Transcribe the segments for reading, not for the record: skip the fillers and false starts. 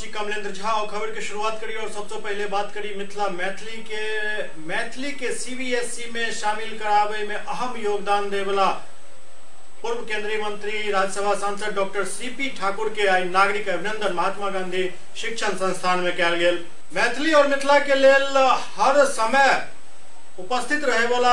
छी कमलेंद्र झा और खबर की शुरुआत करी और सबसे पहले बात करी मैथिली के सीबीएसई में शामिल करावे में अहम योगदान दे वाला पूर्व केंद्रीय मंत्री राज्यसभा सांसद डॉक्टर सीपी ठाकुर के आई नागरिक अभिनंदन महात्मा गांधी शिक्षण संस्थान में कयल गेल। मैथिली और मिथिला के लेल हर समय उपस्थित रहे वाला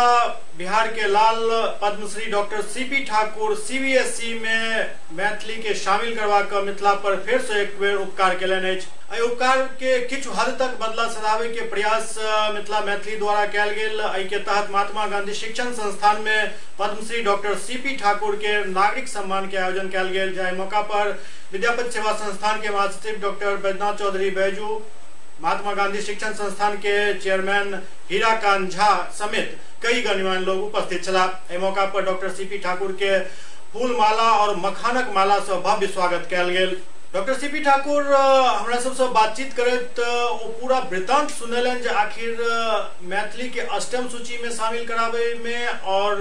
बिहार के लाल Padmashri doctor CP Thakur CBSE में मैथिली के शामिल करवा कर मिथिला पर फिर से एक बेर उपकार केलनि अछि। उपकार के किछु हद तक बदला सधावे के प्रयास मिथिला मैथिली द्वारा कयल गेल। एहि के तहत महात्मा गांधी शिक्षण संस्थान में पद्मश्री डॉक्टर सीपी ठाकुर के नागरिक सम्मान के आयोजन कयल गेल। जाहि मौका पर विद्यापति सेवा संस्थान के महासचिव डॉक्टर बैजनाथ चौधरी बैजू, महात्मा गांधी शिक्षण संस्थान के चेयरमैन हीराकांत झा समेत कई गणमान्य लोग उपस्थित छला। एहि मौका पर डॉक्टर सीपी ठाकुर के फूल माला और मखानक माला से भव्य स्वागत कयल गेल। डॉक्टर सीपी ठाकुर हमरा सबसे बातचीत करत पूरा वृत्तांत सुनेलन जे आखिर मैथिली के अष्टम सूची में शामिल करावे में और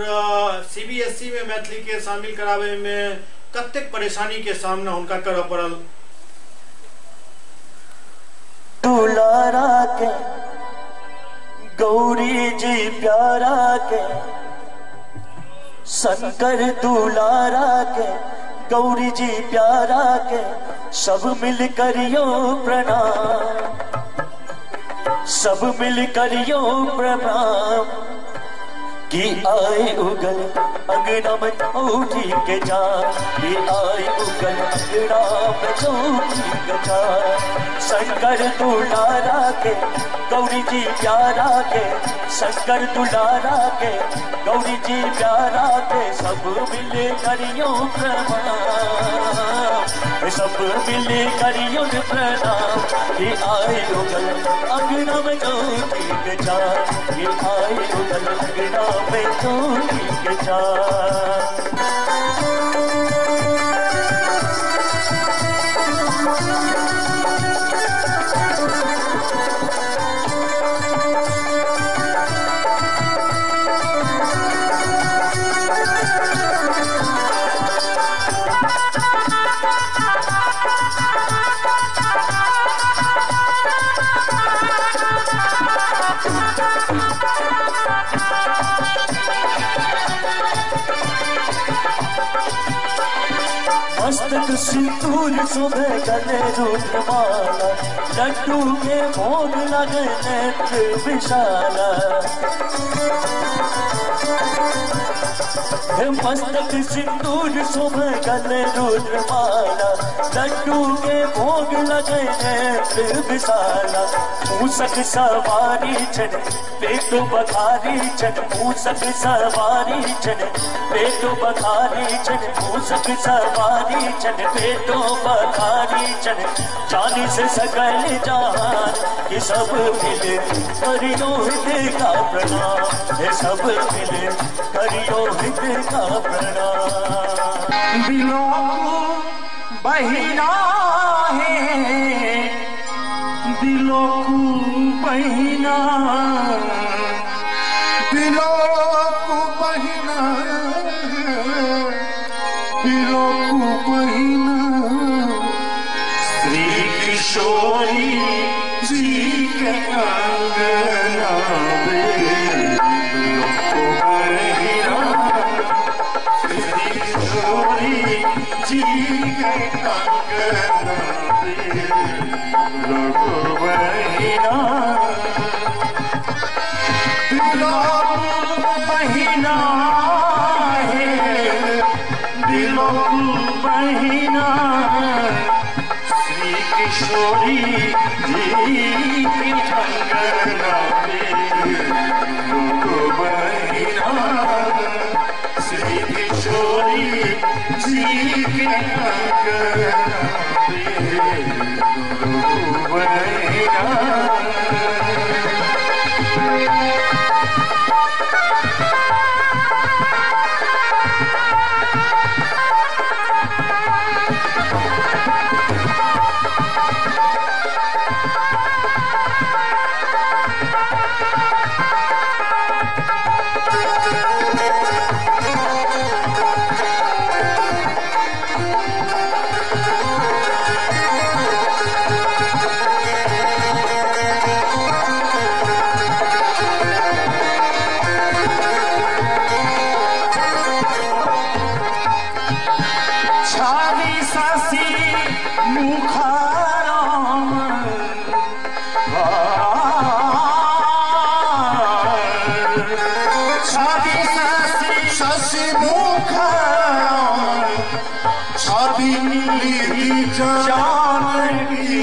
सीबीएसई में मैथिली के शामिल करावे में कतेक परेशानी के सामना उनका करऽ पड़ल। दुलारा के गौरी जी प्यारा के शंकर दुलारा के गौरी जी प्यारा के सब मिल करियो प्रणाम, सब मिल करियो प्रणाम। कि आए उगल अंगना में उठी के जा, कि आए उगल अंगना में उठी के जा। शंकर दुलारा के गौरी जी प्यारा के, शंकर दुलारा के गौरी जी प्यारा के सब मिल करियो प्रणाम, सब मिल करियो प्रणाम। कि आए उगल अंगना में उठी के जा, कि आए उगल अंगना में उठी के जा। मस्तक सिंदूर शोभे गले रुद्रमाला, लड्डू के भोग लगे नेत्र विशाला। मस्तक सिंदूर शोभे गले रुद्रमाला, लड्डू के भोग लगे नेत्र विशाला। मूसक सवारी छन पेटो बखारी छन, मूसक सवारी छन पेटो बखारी छन, मूसक सवारी छन पेटो बखारी छन। जानी से सकल जहान कि सब मिले करियो हृदय का प्रणाम, ये सब मिले करियो हृदय का प्रणाम। दिलों को बहिना है, दिलों को बहिना, दिलों को बहिना, दिलों को बहिना। श्री किशोरी जी के अंगना में दिलों को बहिना, श्री किशोरी जी के अंगना में दिलों को बहिना। दिलों को बहिना है, दिलों को बहिना। श्री किशोरी जी की अंगना में दिलों को बहिना, श्री किशोरी जी की अंगना में दिलों को बहिना। शशिमुख छवि मिली जानकी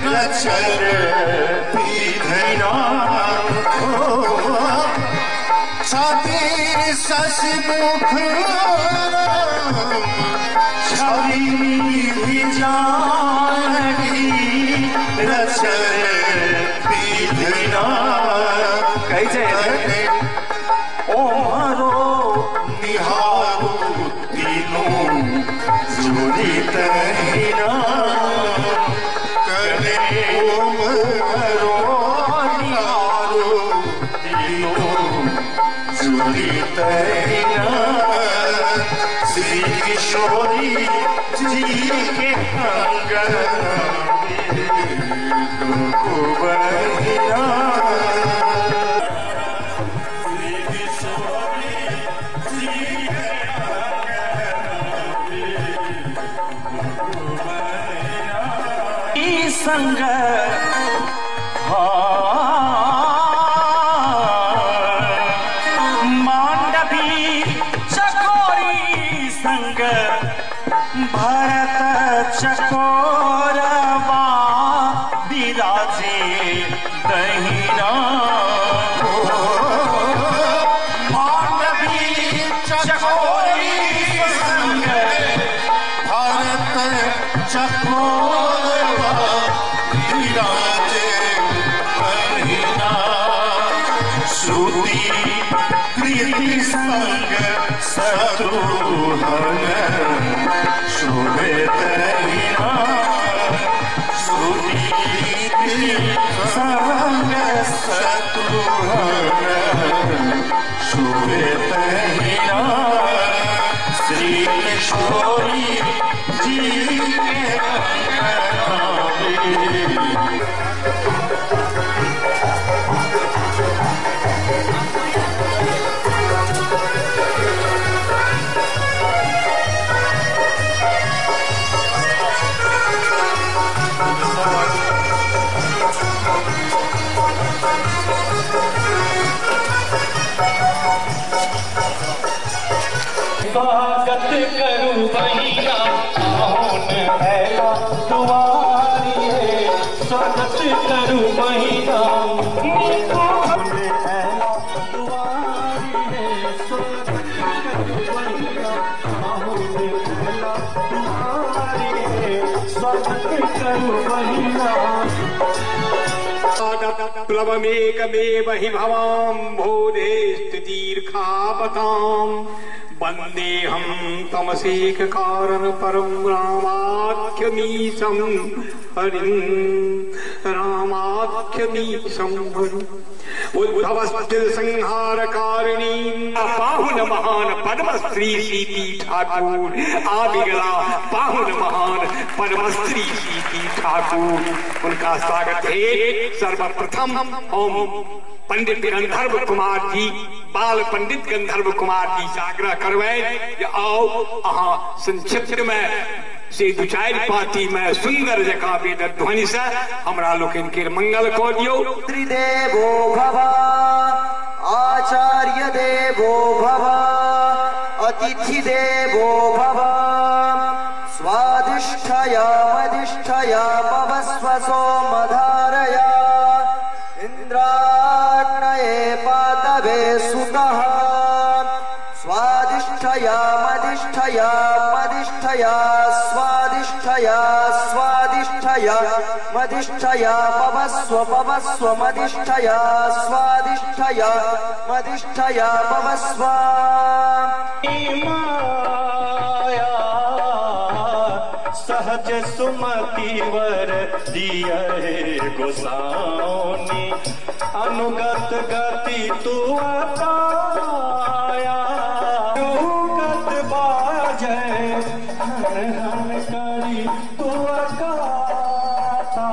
रचरती धैरा छवि शशिमुख छवि मिली जानकी रचरती धैरा कैसे ओमरो निहारो तीनों जोड़ी तहिरा करे ओमरो निहारो तीनों जोड़ी तहिरा श्री किशोरी जी के अंगन में को बहिरा संग मांडवी चकोरी संग भरत चकोरवा विराजे दहिना मांडवी चकोरी संग भारत चकोरवा विराजे दहिना श्रुति कृति संग शत्रुघ्न शोभे दहिना श्रुति कृति संग शत्रुघ्न शोभे दहिना श्री किशोरी जी के स्वागत करूं भैया आहोन ऐला दुआरी है स्वागत करूं भैया आहोन ऐला दुआरी है स्वागत करूं भैया आहोन ऐला दुआरी है स्वागत करूं भैया प्लवमेकमेव हि भवां भोधे स्तुतिर्खापताम् वन्देऽहं तमसेक कारण परं रामाख्यमीशं हरिं रामाख्यमीशं हरिं उद्भवस्थिल संहारकारिणी पाहुन महान पद्मश्री सीती ठाकुर आबिगला पाहुन महान पद्मश्री सीती ठाकुर उनका स्वागत है। सर्वप्रथम हम पंडित गंधर्व कुमार जी बाल पंडित गंधर्व कुमार जी से आग्रह करवे आओ अहाँ संक्षिप्त में से दुचार पाती में सुंदर जका वेद ध्वनि से हमरा लोकन के मंगल को दियो। त्रिदेवो भव आचार्य देवो भव अतिथि देवो भव स्वादिष्ठया मदिष्ठया पवस्व सोमधारया इंद्राग्नये पातवे सुतः स्वादिष्ठया मदिष्ठया मदिष्ठया स्वादिष्ठया स्वादिष्ठया मदिष्ठया पवस्व पवस्व मदिष्ठया स्वादिष्ठया मदिष्ठया पवस्व माया सहज सुमति वर दिया गोसाउनी अनुगत गति तू पाया अनुगत बाजै हन हन करी तू गाता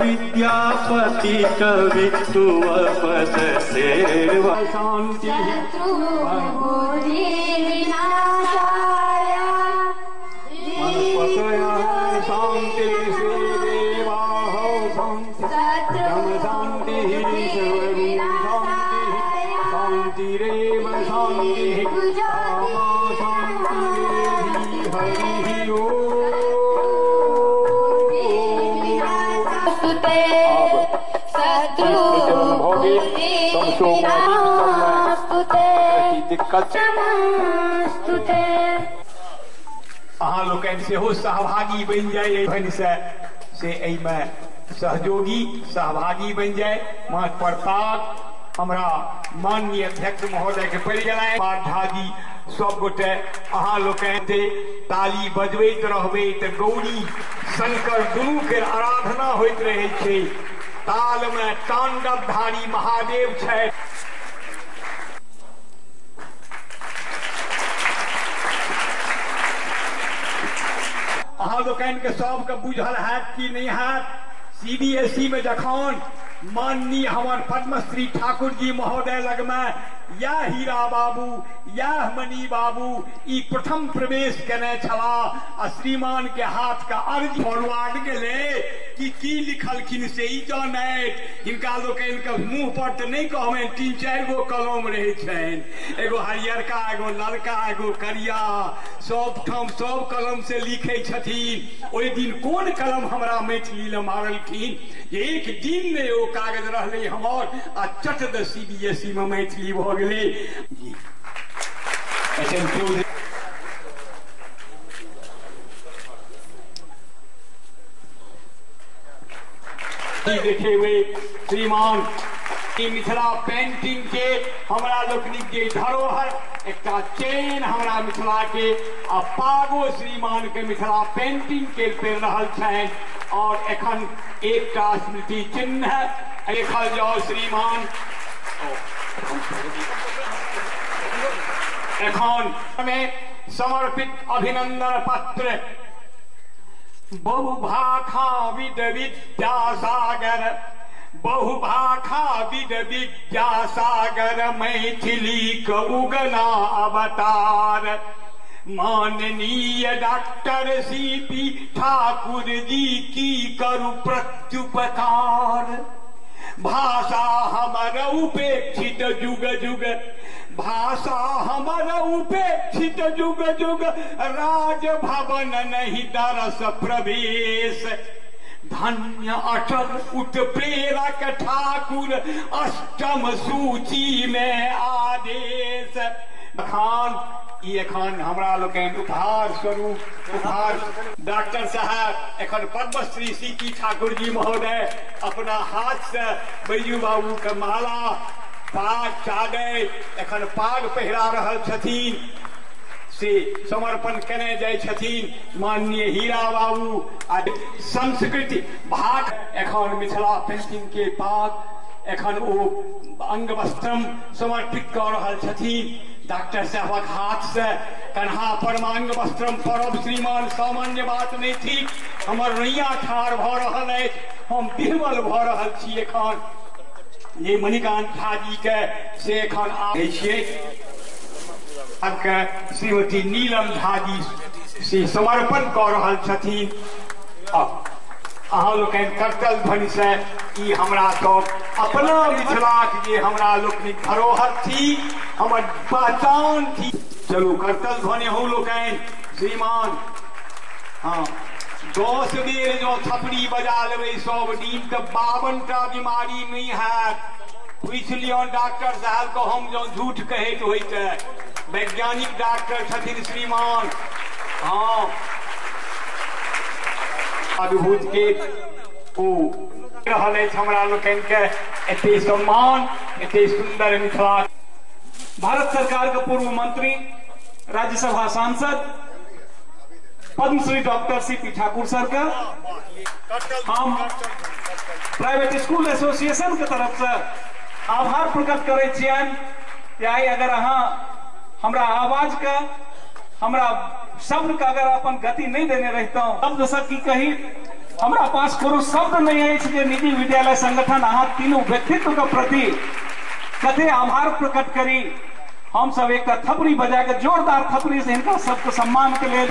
विद्यापति कवि तू पद सेवा शांति शांति शांति शांति रे भवे तमसो मा दिक्कत अहाँ लोकनि सेहो सहभागी बनि जाय से एहिमे सहयोगी सहभागी बनि जाय। मत प्रताप हमरा माननीय अध्यक्ष महोदय के पड़ि गेलनि। पाठाजी सब गोटे अहाँ लोकनि ताली बजबैत रहबै तऽ गौरी शंकर दुनू के आराधना होइत रहै छै। ताल में तांडवधारी महादेव छै। अहाँ लोकनि के सबके बुझल हैत कि नहीं हैत। CBSE में जखन माननीय हमर पद्मश्री ठाकुर जी महोदय लग में या हीरा बाबू या मणि बाबू ई प्रथम प्रवेश केने छला श्रीमान के हाथ का अर्ज फॉरवर्ड गेले कि लिखलखिन से ई जानैत हिनका लोकनि के मुंह पर तो नहीं कहबनि 3-4 गो कलम रहे छनि। एगो हरियरका एगो ललका एगो करिया सब ठाम सब कलम से लिखे छथिन। ओहि दिन कोन कलम हमरा मैथिली ले मारलखिन। एक दिन में ओ कागज रहले हमर आ चट द CBSE में मैथिली भ गेलै। देखे हुए श्रीमान मिथिला पेंटिंग के हमरा लोकनिक के धरोहर एकटा चेन हमरा मिथिला के आ पागो श्रीमान के मिथिला पेंटिंग के पेड़ रहल छनि। और एखन एकटा स्मृति चिन्ह देखल जाओ श्रीमान एखन में समर्पित अभिनंदन पत्र बहुभाखा विद विद्यासागर बहुभाखा विद विद्यासागर मैथिली क उगना अवतार माननीय डॉक्टर CP ठाकुर जी की करू प्रत्युपकार। भाषा हमर उपेक्षित जुग जुग भाषा हमर उपेक्षित जुग जुग राज भवन नहीं दरस प्रवेश। धन्य अटल उत्प्रेरक ठाकुर अष्टम सूची में आदेश। एखन हमरा लोकनि उपहार स्वरूप उपहार डॉक्टर साहब एखन पद्मश्री CP ठाकुर जी महोदय अपना हाथ से बैजू बाबू के माला पाग चादर एखन पाग पहिरा रहल छथिन से समर्पण केने जाय छथिन। माननीय हीरा बाबू आ संस्कृति भाग एखन मिथिला पेंटिंग के पाग एखन ओ अंग वस्त्रम समर्पित कर रहल छथिन। डॉक्टर साहबक हाथ से कन्हा पर अंग वस्त्रम परब श्रीमान सामान्य बात नहीं थी। हमर नैया ठाढ़ भ रहल अछि हम बिहवल भ रहल छी। एखन ये मणिकांत झा जी के से एखन आबै छियै आपके श्रीमती नीलम झा जी से समर्पण कर रहल छथिन। अहाँ लोकनि करतल ध्वनि से ई हमरा सब अपना मिथिलाक जे हमरा लोकनिक धरोहर थी हमर पहचान थी। चलू करतल ध्वनि हो लोकनि श्रीमान। हाँ 10 बेर जो थपड़ी बजा लेबै सब दिन तऽ 52टा बीमारी नहीं है। पूछ लियौ डॉक्टर साहब को हम जो झूठ कहैत होइत वैज्ञानिक डॉक्टर छथिन श्रीमान। हाँ अद्भुत के ओ रहल अछि हमरा लोकनि के एते सम्मान एते सुंदर मिथिला। भारत सरकार के पूर्व मंत्री राज्यसभा सांसद Padma Shri doctor CP Thakur sir का हम प्राइवेट स्कूल एसोसिएशन के तरफ से आभार प्रकट करे छियनि कि आई अगर अहाँ हमरा आवाज का हमरा शब्द का अगर अपन गति नहीं देने रहता शब्द से की कही हमरा पास कोनो शब्द नहीं है। निजी विद्यालय संगठन अहाँ तीनों व्यक्तित्व के प्रति कते आभार प्रकट करी। हम सब एक थपड़ी बजा के जोरदार थपड़ी से इनका सबके सम्मान के लिए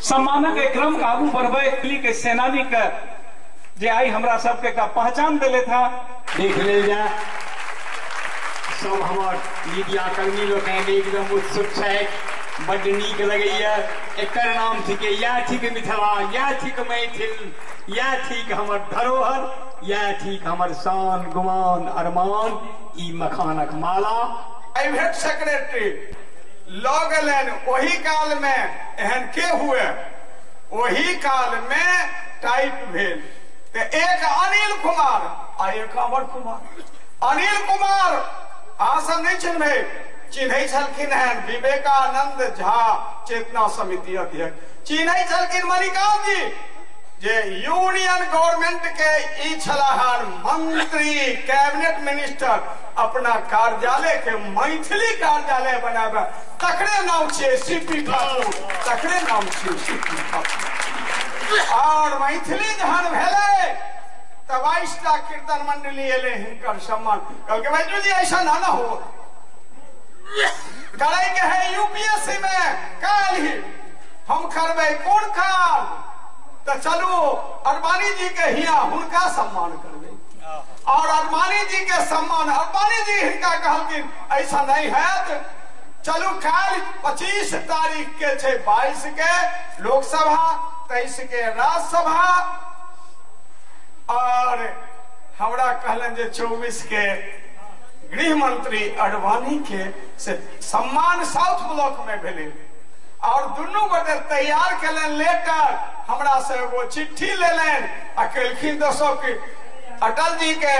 सम्मानक क्रम का आगू बढ़बे दिल्ली के सेनानी के जे आई हमरा सबके का पहचान दिले था। देख ले जा सब हमार मीडिया कर्मी लोग एकदम उत्सुक है बड़ नीक लगैया। एकर नाम थिक या थिक मिथिला, या थिक मैथिल, या थिक हमर धरोहर, या थिक हमर शान गुमान अरमान, ई मखानक माला। प्राइवेट सेक्रेटरी लऽ गेलनि ओही काल में एहन के हुए, वही काल में टाइप भेल। तो एक अनिल कुमार आ एक अमर कुमार। अनिल कुमार अहाँ सब नहीं चिन्हबै, चिन्है छलखिन हैं विवेकानंद झा चेतना समिति अध्यक्ष, चिन्है छलखिन मणिकांत जी जे यूनियन गवर्नमेंट के ई छलाहन मंत्री कैबिनेट मिनिस्टर अपना कार्यालय के मैथिली कार्यालय बनाबे, तकरे नाम छे सीपी ठाकुर, तकरे नाम छे सीपी ठाकुर। और मैथिली जहन भेले तो 22टा कीर्तन मंडली एले हिनकर सम्मान, कहलके भाई जी ऐसा ना हो करे के है। यूपीएससी में काल ही हम करबे कोन काल, तो चलो अडवाणी जी के हिया हुनका सम्मान करबे। और अडवाणी जी के सम्मान, अडवाणी जी हिनका कहलकिन ऐसा नहीं है तो चलू काल 25 तारीख के छे 22 के लोकसभा, 23 के राज्यसभा, और हमरा कहलन जे 24 के गृह मंत्री अडवाणी के से सम्मान साउथ ब्लॉक में भेले। और दुनू गोटे तैयार केलन लेटर, हमरा से वो चिट्ठी लेलन आ केलखिन दोस्तों की अटल जी के,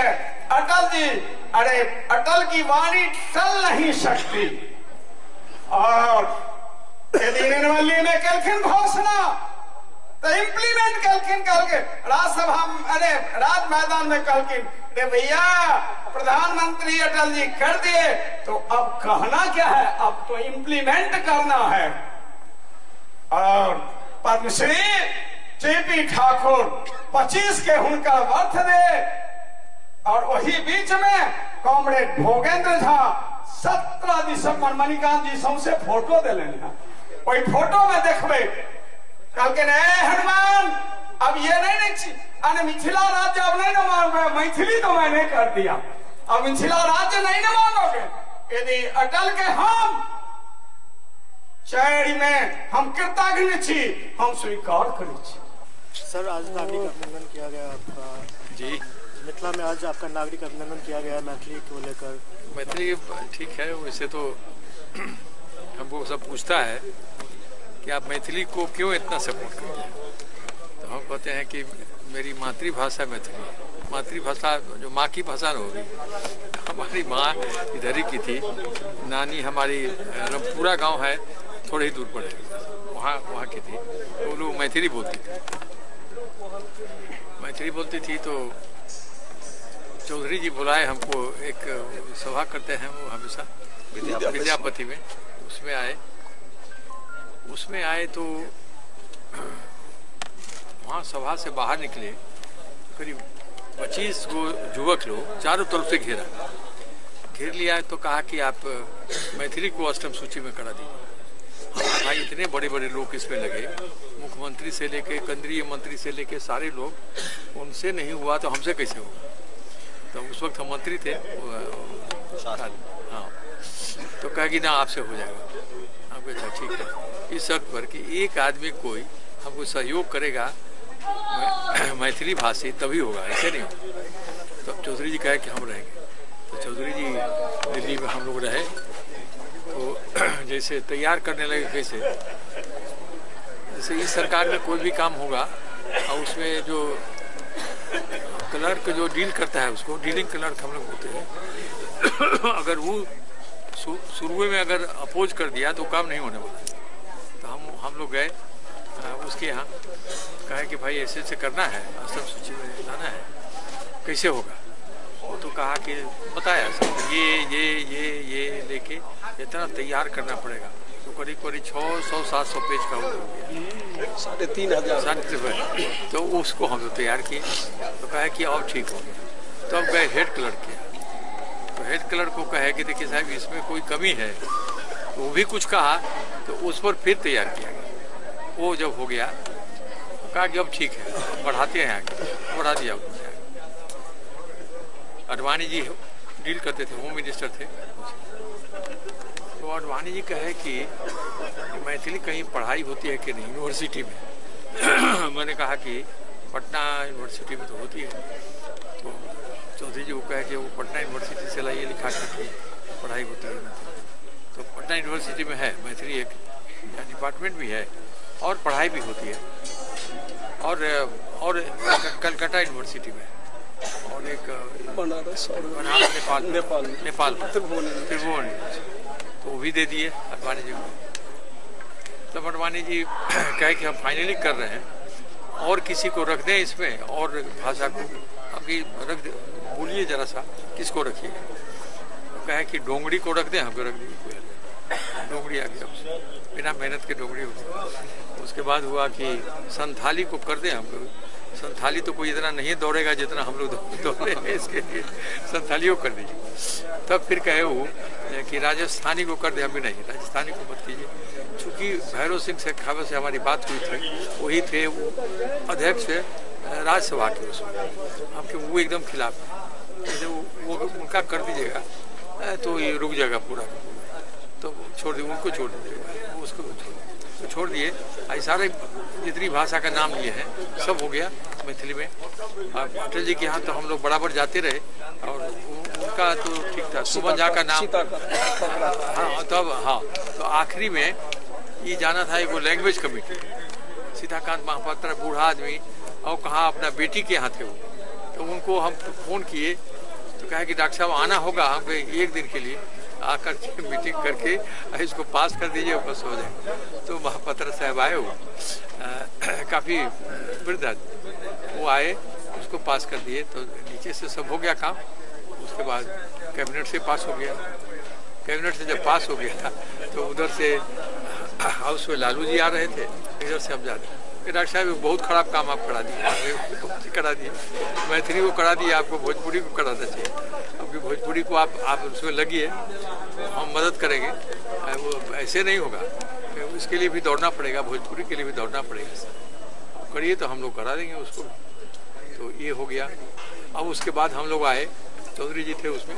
अटल जी अरे अटल की वाणी टल नहीं सकती। और दिल्ली में केलखिन घोषणा तो इम्प्लीमेंट केलखिन, कहलके राज्यसभा अरे राज मैदान में कहलखिन रे भैया प्रधानमंत्री अटल जी कर दिए तो अब कहना क्या है, अब तो इम्प्लीमेंट करना है। और पद्मश्री जेपी ठाकुर 25 के हुनका बर्थडे, और वही बीच में कॉमरेड भोगेंद्र झा 17 दिसंबर मणिकांत जी सौंसे फोटो दिलन, वही फोटो में देखबे कहलके नहीं हनुमान अब ये नहीं अने मिथिला राज्य अब नहीं न मानोगे, मैथिली तो मैंने कर दिया, अब मिथिला राज्य नहीं न मानोगे, यदि अटल के हम चैरी में हम कृतज्ञ छी, हम स्वीकार करै छी। सर आज नागरिक अभिनंदन किया गया आपका जी, मिथिला में आज आपका नागरिक अभिनंदन किया गया मैथिली को लेकर। मैथिली ठीक है, वैसे तो हमको सब पूछता है कि आप मैथिली को क्यों इतना सपोर्ट करते हैं, तो हम कहते हैं कि मेरी मातृभाषा मैथिली, मातृभाषा जो माँ की भाषा होगी, हमारी माँ इधर ही की थी, नानी हमारी रमपुरा गांव है थोड़े ही दूर पर है, वहाँ की थी, तो वो लोग मैथिली बोलती थी, मैथिली बोलती थी। तो चौधरी जी बुलाए हमको, एक सभा करते हैं वो हमेशा विद्यापति में, उसमें आए तो वहाँ सभा से बाहर निकले, करीब 25 गो युवक लोग चारों तरफ से घेर लिया, तो कहा कि आप मैथिली को अष्टम सूची में करा दीजिए। भाई इतने बड़े बड़े लोग इसमें लगे, मुख्यमंत्री से लेके केंद्रीय मंत्री से लेके सारे लोग, उनसे नहीं हुआ तो हमसे कैसे होगा। तो उस वक्त हम मंत्री थे, हाँ, तो कहा कि ना आपसे हो जाएगा। हमको अच्छा ठीक है, इस शर्त पर कि एक आदमी कोई हमको सहयोग करेगा मैथिली भाषी तभी होगा, ऐसे नहीं होगा। तो चौधरी जी कहे कि हम रहेंगे, तो चौधरी जी दिल्ली में हम लोग रहे, तो जैसे तैयार करने लगे, कैसे जैसे इस सरकार में कोई भी काम होगा और उसमें जो क्लर्क जो डील करता है उसको डीलिंग क्लर्क हम लोग होते हैं, अगर वो शुरू में अगर अपोज कर दिया तो काम नहीं होने वाला। तो हम लोग गए उसके यहाँ, कहे कि भाई ऐसे ऐसे करना है, अष्टम सूची में लाना है, कैसे होगा। वो तो कहा कि बताया सब ये लेके इतना तैयार करना पड़ेगा, तो करीब 600-700 पेज का हो गया, 3,500। तो उसको हम लोग तैयार किए, तो कहा कि अब ठीक हो गया। तो अब गए हेड क्लर्क के, तो हेड क्लर्क को कहे कि देखिए साहब इसमें कोई कमी है, तो वो भी कुछ कहा, तो उस पर फिर तैयार किया गया। वो जब हो गया तो कहा कि अब ठीक है, बढ़ाते हैं आगे, बढ़ा दिया। अडवाणी जी डील करते थे, होम मिनिस्टर थे, तो अडवाणी जी कहे कि कि मैथिली कहीं पढ़ाई होती है कि नहीं यूनिवर्सिटी में। मैंने कहा कि पटना यूनिवर्सिटी में तो होती है। तो चौधरी जी को कहे कि वो पटना यूनिवर्सिटी से लाइए लिखा कि पढ़ाई होती है। तो पटना यूनिवर्सिटी में है मैथिली एक डिपार्टमेंट भी है और पढ़ाई भी होती है, और कलकत्ता यूनिवर्सिटी में, और एक बनारस नेपाल त्रिभुवन, तो वो भी दे दिए अडवाणी जी को। तब अडवाणी जी कहे कि हम फाइनली कर रहे हैं और किसी को रख दें इसमें, और भाषा को अभी रख बोलिए जरा सा किसको रखिए। तो कहे कि डोंगरी को रख दें, हमको रख दीजिए। डोंगरी आ गया, बिना मेहनत के डोंगरी होती। उसके बाद हुआ कि संथाली को कर दें हमको। संथाली तो कोई इतना नहीं दौड़ेगा जितना हम लोग दौड़े हैं, इसके लिए संथाली को कर दीजिए। तब फिर कहे वो कि राजस्थानी को कर दे, अभी नहीं राजस्थानी को मत कीजिए। चूँकि भैरव सिंह शेखावत से हमारी बात हुई थी, वही थे वो अध्यक्ष राज्यसभा के, उसमें आपके वो एकदम खिलाफ है। जैसे वो उनका कर दीजिएगा तो ये रुक जाएगा पूरा, तो छोड़ दिए, उनको छोड़ दीजिएगा, उसको छोड़ दिए। सारे जितनी भाषा का नाम लिए हैं सब हो गया मैथिली में। अटल जी के यहाँ तो हम लोग बराबर जाते रहे, और उनका तो ठीक था, सुमन का नाम। हाँ तब हाँ, तो आखिरी में ये जाना था वो लैंग्वेज कमेटी, सीताकांत महापात्र बूढ़ा आदमी, और कहाँ अपना बेटी के यहाँ थे वो। तो उनको हम फ़ोन किए तो कहा कि डॉक्टर साहब आना होगा हमको एक दिन के लिए, आकर मीटिंग करके इसको पास कर दीजिए, बस हो जाए। तो महापात्र साहब आए, वो काफ़ी वृद्ध आदमी, वो आए, उसको पास कर दिए। तो नीचे से सब हो गया काम। उसके बाद कैबिनेट से पास हो गया। कैबिनेट से जब पास हो गया तो उधर से हाउस में लालू जी आ रहे थे, इधर से हम जा रहे कि डॉक्टर साहब बहुत खराब काम आप करा दिए, करा दिए, मैथिली को करा दिए, आपको भोजपुरी को कराना चाहिए। अब भोजपुरी को आप उसमें लगिए, हम मदद करेंगे, वो ऐसे नहीं होगा, इसके लिए भी दौड़ना पड़ेगा, भोजपुरी के लिए भी दौड़ना पड़ेगा सर, करिए तो हम लोग करा देंगे उसको। तो ये हो गया। अब उसके बाद हम लोग आए, चौधरी जी थे उसमें,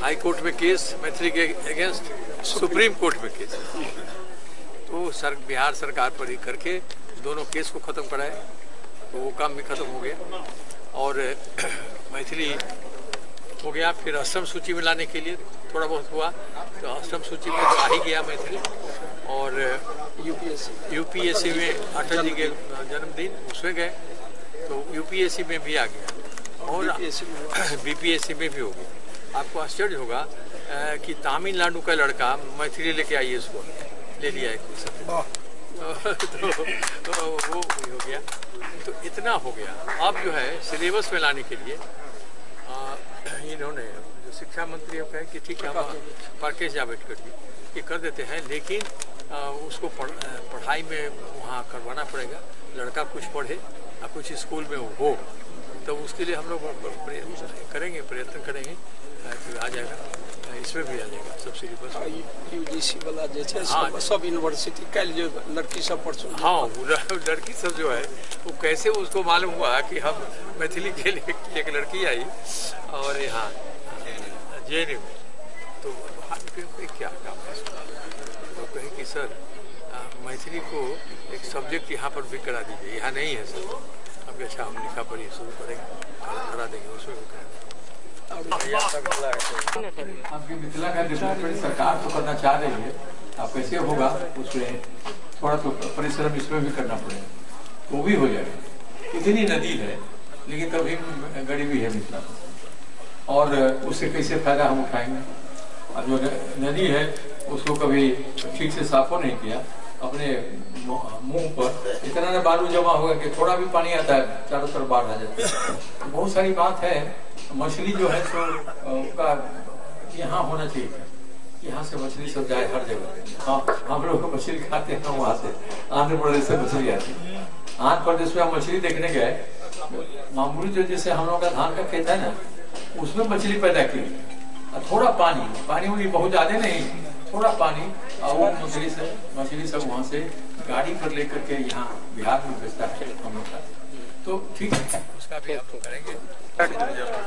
हाई कोर्ट में केस मैथिली के अगेंस्ट, सुप्रीम कोर्ट में केस, तो बिहार सरकार पर ही करके दोनों केस को ख़त्म कराए। तो वो काम भी ख़त्म हो गया और मैथिली हो गया। फिर अष्टम सूची में लाने के लिए थोड़ा बहुत हुआ, तो अष्टम सूची में आ ही गया मैथिली। और यूपीएससी में अटल जी के जन्मदिन उसमें गए, तो यूपीएससी में भी आ गया, और बीपीएससी में भी हो गया। आपको आश्चर्य होगा कि तमिलनाडु का लड़का मैथिली लेके आइए, इसको ले लिया है तो वो हो गया। तो इतना हो गया। अब जो है सिलेबस में लाने के लिए इन्होंने जो शिक्षा मंत्री कहे कि ठीक है हम राकेश जावड़ेकर जी ये कर देते हैं, लेकिन उसको पढ़ाई में वहाँ करवाना पड़ेगा, लड़का कुछ पढ़े और कुछ स्कूल में हो, तो उसके लिए हम लोग करेंगे, प्रयत्न करेंगे कि आ जाएगा, इसमें भी आ जाएगा सब्सिडी बस। यूजीसी वाला जैसे सब यूनिवर्सिटी का जो लड़की सब पढ़, हाँ लड़की सब जो है वो कैसे उसको मालूम हुआ कि हम मैथिली के लिए एक लड़की आई और यहाँ जेएनयू में, तो क्या काम है, तो कहे कि सर मैथिली को एक सब्जेक्ट यहाँ पर भी करा दीजिए, यहाँ नहीं है सर। अब अच्छा हम लिखा पढ़ी शुरू करेंगे, करा देंगे, उसमें भी करेंगे। आपकी मिथिला का डेवलपमेंट सरकार तो करना चाह रही है, अब कैसे होगा उसमें थोड़ा तो परिश्रम इसमें भी करना पड़ेगा, वो भी हो जाएगा। इतनी नदी है लेकिन कभी गरीबी है मिथिला, और उससे कैसे फायदा हम उठाएंगे। अब जो नदी है उसको कभी ठीक से साफो नहीं किया, अपने मुंह पर इतना न बालू जमा होगा कि थोड़ा भी पानी आता है चारों तरफ बाढ़ आ जाती है। बहुत सारी बात है। मछली जो है तो उसका यहाँ होना चाहिए, यहाँ से मछली सब जाए हर जगह। हाँ हम लोग मछली खाते हैं, वहाँ से आंध्र प्रदेश से मछली आती है। आंध्र प्रदेश में हम मछली देखने गए, मामूली जो जैसे हम लोग का धान का खेत है ना, उसमें मछली पैदा की, थोड़ा पानी उनी बहुत ज्यादा नहीं, थोड़ा पानी, और वो मछली सब वहाँ से गाड़ी पर लेकर के यहाँ बिहार में बेचता है हम लोग का। तो ठीक है, उसका भी हम करेंगे।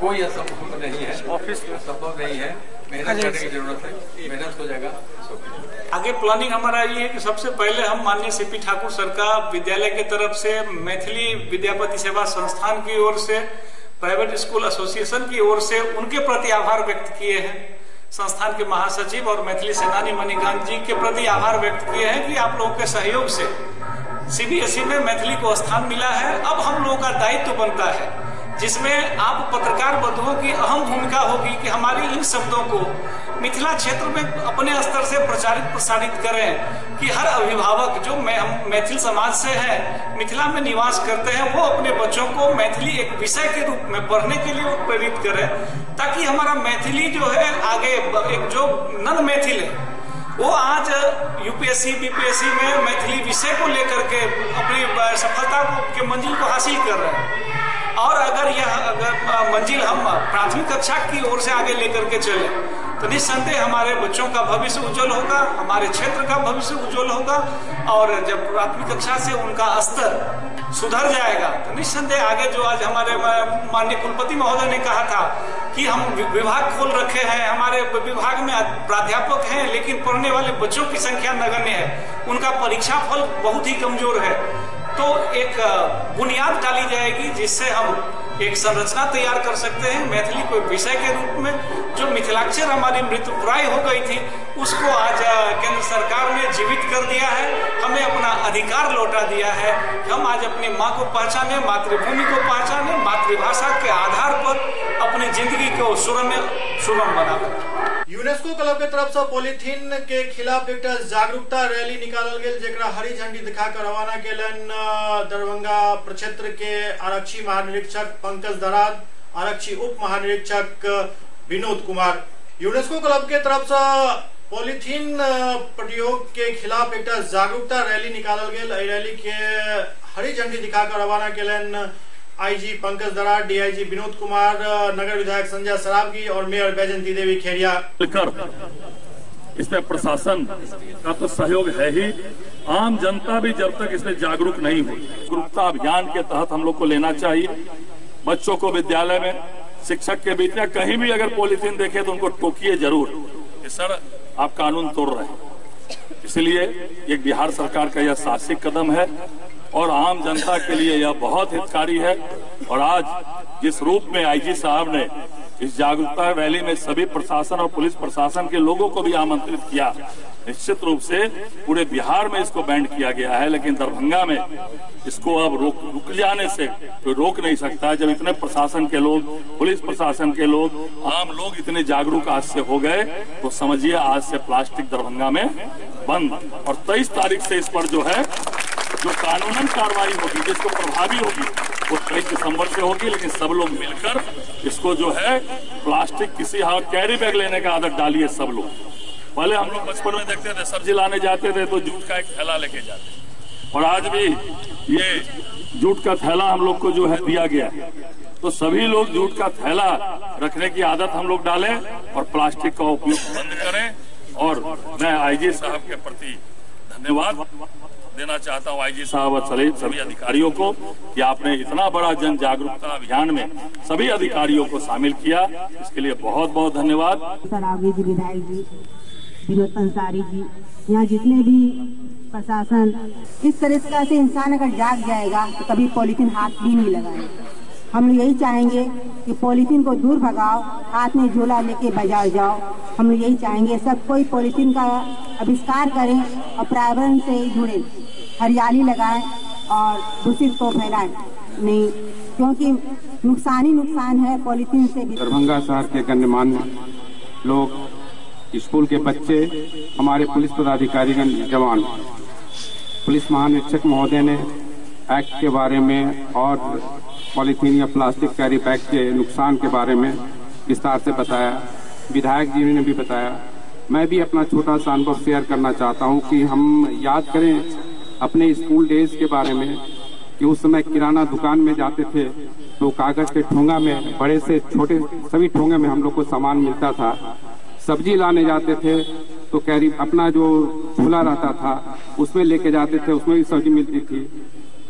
कोई असंभव नहीं है, ऑफिस में संभव नहीं है, मेहनत करने की जरूरत है, मेहनत हो जाएगा। आगे प्लानिंग हमारा ये है कि सबसे पहले हम माननीय सीपी ठाकुर सर का विद्यालय की तरफ से, मैथिली विद्यापति सेवा संस्थान की ओर से, प्राइवेट स्कूल एसोसिएशन की ओर से उनके प्रति आभार व्यक्त किए हैं। संस्थान के महासचिव और मैथिली सेनानी मणिकांत जी के प्रति आभार व्यक्त किए हैं कि आप लोगों के सहयोग से सीबीएसई में मैथिली को स्थान मिला है। अब हम लोगों का दायित्व बनता है जिसमें आप पत्रकार बंधुओं की अहम भूमिका होगी कि हमारी इन शब्दों को मिथिला क्षेत्र में अपने स्तर से प्रचारित प्रसारित करें कि हर अभिभावक जो मैथिल समाज से है, मिथिला में निवास करते हैं, वो अपने बच्चों को मैथिली एक विषय के रूप में पढ़ने के लिए प्रेरित करें, ताकि हमारा मैथिली जो है आगे एक जो नन मैथिल है वो आज यूपीएससी बीपीएससी में मैथिली विषय को लेकर के अपनी सफलता के मंजिल को हासिल कर रहे हैं। और अगर मंजिल हम प्राथमिक कक्षा की ओर से आगे लेकर के चले तो निस्संदेह हमारे बच्चों का भविष्य उज्जवल होगा, हमारे क्षेत्र का भविष्य उज्जवल होगा। और जब प्राथमिक कक्षा से उनका स्तर सुधर जाएगा तो निस्संदेह आगे जो आज हमारे माननीय कुलपति महोदय ने कहा था कि हम विभाग खोल रखे हैं, हमारे विभाग में प्राध्यापक हैं लेकिन पढ़ने वाले बच्चों की संख्या नगण्य है, उनका परीक्षा फल बहुत ही कमजोर है, तो एक बुनियाद डाली जाएगी जिससे हम एक संरचना तैयार कर सकते हैं मैथिली को विषय के रूप में। जो मिथिलाक्षर हमारी मृतप्राय हो गई थी उसको आज केंद्र सरकार ने जीवित कर दिया है, हमें अपना अधिकार लौटा दिया है। हम आज अपनी माँ को पहचाने, मातृभूमि को पहचाने, मातृभाषा के आधार पर अपनी जिंदगी को सुगम बनावे। यूनेस्को क्लब के तरफ से पॉलीथीन के खिलाफ एक जागरूकता रैली निकालल गेल, जेकरा हरी झंडी दिखाकर रवाना केलन दरभंगा प्रक्षेत्र के आरक्षी महानिरीक्षक पंकज दराद, आरक्षी उप महानिरीक्षक विनोद कुमार। यूनेस्को क्लब के तरफ से पॉलीथीन प्रयोग के खिलाफ एक जागरूकता रैली निकालल गेल। रैली के हरी झंडी दिखाकर रवाना केलन आईजी पंकज दरार, डीआईजी विनोद कुमार, नगर विधायक संजय सरावगी और मेयर बैजंती देवी खेरिया। इसमें प्रशासन का तो सहयोग है ही, आम जनता भी जब तक इसमें जागरूक नहीं हुई, जागरूकता अभियान के तहत हम लोग को लेना चाहिए। बच्चों को विद्यालय में, शिक्षक के बीच में कहीं भी अगर पॉलीथीन देखे तो उनको टोकिए जरूर कि सर आप कानून तोड़ रहे हैं। इसलिए एक बिहार सरकार का यह साहसिक कदम है और आम जनता के लिए यह बहुत हितकारी है। और आज जिस रूप में आईजी साहब ने इस जागरूकता रैली में सभी प्रशासन और पुलिस प्रशासन के लोगों को भी आमंत्रित किया, निश्चित रूप से पूरे बिहार में इसको बैंड किया गया है, लेकिन दरभंगा में इसको अब रुक जाने से कोई रोक नहीं सकता। जब इतने प्रशासन के लोग, पुलिस प्रशासन के लोग, आम लोग इतने जागरूक आज से हो गए तो समझिए आज से प्लास्टिक दरभंगा में बंद। और 23 तारीख से इस पर जो है जो कानूनन कार्रवाई होगी, जिसको प्रभावी होगी, वो 23 दिसंबर से होगी। लेकिन सब लोग मिलकर इसको जो है प्लास्टिक किसी कैरी बैग लेने का आदत डालिए सब लोग। पहले हम लोग बचपन में देखते थे सब्जी लाने जाते थे तो जूट का एक थैला लेके जाते, और आज भी ये जूट का थैला हम लोग को जो है दिया गया। तो सभी लोग जूट का थैला रखने की आदत हम लोग डालें और प्लास्टिक का उपयोग बंद करें। और मैं आईजी साहब के प्रति धन्यवाद देना चाहता हूं, आईजी साहब और सभी अधिकारियों को, कि आपने इतना बड़ा जन जागरूकता अभियान में सभी अधिकारियों को शामिल किया, इसके लिए बहुत बहुत धन्यवाद। सरावगी जी, विधायक जी, विनोद अंसारी जी, यहाँ जितने भी प्रशासन, इस तरह से इंसान अगर जाग जाएगा तो कभी पॉलीथीन हाथ भी नहीं लगाएगा। हम यही चाहेंगे कि पॉलीथीन को दूर भगाओ, हाथ में झोला लेके बाजार जाओ। हम यही चाहेंगे सब कोई पॉलीथीन का आविष्कार करें और पर्यावरण से जुड़े, हरियाली लगाएं और दूषित को फैलाएं नहीं, क्योंकि नुकसान ही नुकसान है पॉलीथीन से। दरभंगा शहर के गणमान्य लोग, स्कूल के बच्चे, हमारे पुलिस पदाधिकारीगण, जवान, पुलिस महानिरीक्षक महोदय ने एक्ट के बारे में और पॉलीथीन या प्लास्टिक कैरी बैग के नुकसान के बारे में विस्तार से बताया। विधायक जी ने भी बताया। मैं भी अपना छोटा सा अनुभव शेयर करना चाहता हूं कि हम याद करें अपने स्कूल डेज के बारे में कि उस समय किराना दुकान में जाते थे तो कागज के ठोंगा में, बड़े से छोटे सभी ठोंगे में हम लोग को सामान मिलता था। सब्जी लाने जाते थे तो कैरी अपना जो झोला रहता था उसमें लेके जाते थे, उसमें भी सब्जी मिलती थी।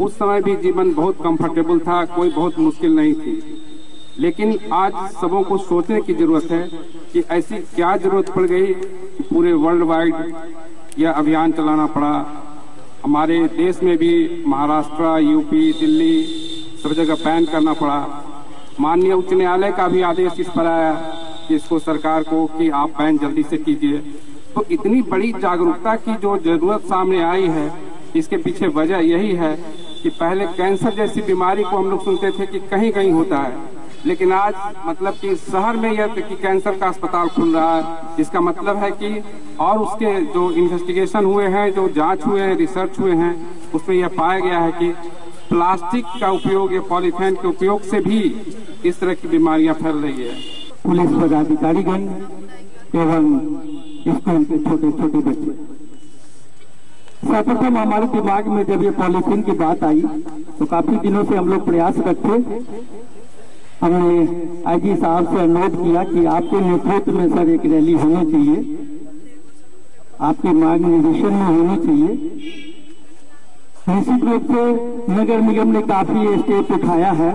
उस समय भी जीवन बहुत कंफर्टेबल था, कोई बहुत मुश्किल नहीं थी। लेकिन आज सबों को सोचने की जरूरत है कि ऐसी क्या जरूरत पड़ गई कि पूरे वर्ल्ड वाइड यह अभियान चलाना पड़ा। हमारे देश में भी महाराष्ट्र, यूपी, दिल्ली सब जगह बैन करना पड़ा। माननीय उच्च न्यायालय का भी आदेश इस पर आया कि इसको सरकार को कि आप बैन जल्दी से कीजिए। तो इतनी बड़ी जागरूकता की जो जरूरत सामने आई है, इसके पीछे वजह यही है कि पहले कैंसर जैसी बीमारी को हम लोग सुनते थे कि कहीं कहीं होता है, लेकिन आज मतलब कि शहर में यह कि कैंसर का अस्पताल खुल रहा है। इसका मतलब है कि और उसके जो इन्वेस्टिगेशन हुए हैं, जो जांच हुए हैं, रिसर्च हुए हैं, उसमें यह पाया गया है कि प्लास्टिक का उपयोग या पॉलीथीन के उपयोग से भी इस तरह की बीमारियां फैल रही है। पुलिस पदाधिकारीगण एवं स्कूल के छोटे छोटे बच्चे, सर्वप्रथम हमारे दिमाग में जब ये पॉलीथीन की बात आई तो काफी दिनों से हम लोग प्रयास रखे। हमने आईजी साहब से अनुरोध किया कि आपके नेतृत्व में सर एक रैली होनी चाहिए, आपके मार्गदर्शन में होनी चाहिए। निश्चित रूप से नगर निगम ने काफी स्टेप उठाया है,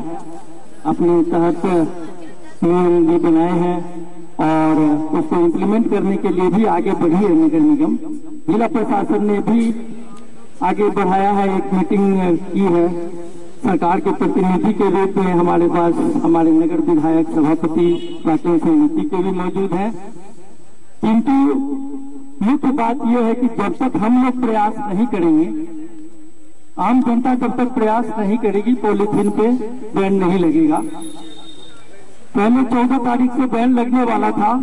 अपने तहत नियम भी बनाए हैं और उसको इम्प्लीमेंट करने के लिए भी आगे बढ़ी है नगर निगम। जिला प्रशासन ने भी आगे बढ़ाया है, एक मीटिंग की है। सरकार के प्रतिनिधि के रूप में हमारे पास हमारे नगर विधायक सभापति प्राचीन समिति के भी मौजूद हैं। किंतु मुख्य बात यह है कि जब तक हम लोग प्रयास नहीं करेंगे, आम जनता जब तक प्रयास नहीं करेगी, पॉलीथीन पे बैन नहीं लगेगा। पहले 14 तारीख से बैन लगने वाला था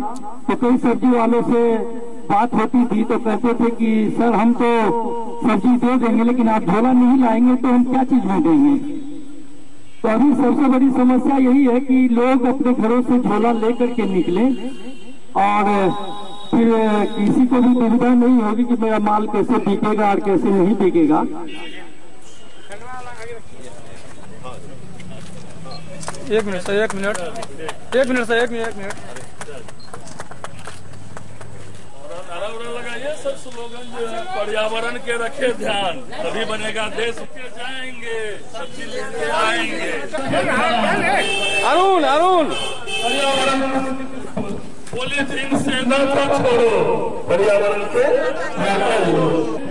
तो कई सब्जी वालों से बात होती थी तो कहते थे कि सर हम तो सब्जी दे देंगे लेकिन आप झोला नहीं लाएंगे तो हम क्या चीज में देंगे। तो अभी सबसे बड़ी समस्या यही है कि लोग अपने घरों से झोला लेकर के निकले और फिर किसी को भी दुविधा नहीं होगी कि मेरा माल कैसे बिकेगा और कैसे नहीं बिकेगा। एक मिनट सर, एक मिनट सर। लगाइए सब स्लोगन जो है, पर्यावरण के रखे ध्यान, तभी बनेगा देश के जाएंगे, सब्जी लेके आएंगे। अरुण पॉलीथीन से नफरत छोड़ो, पर्यावरण को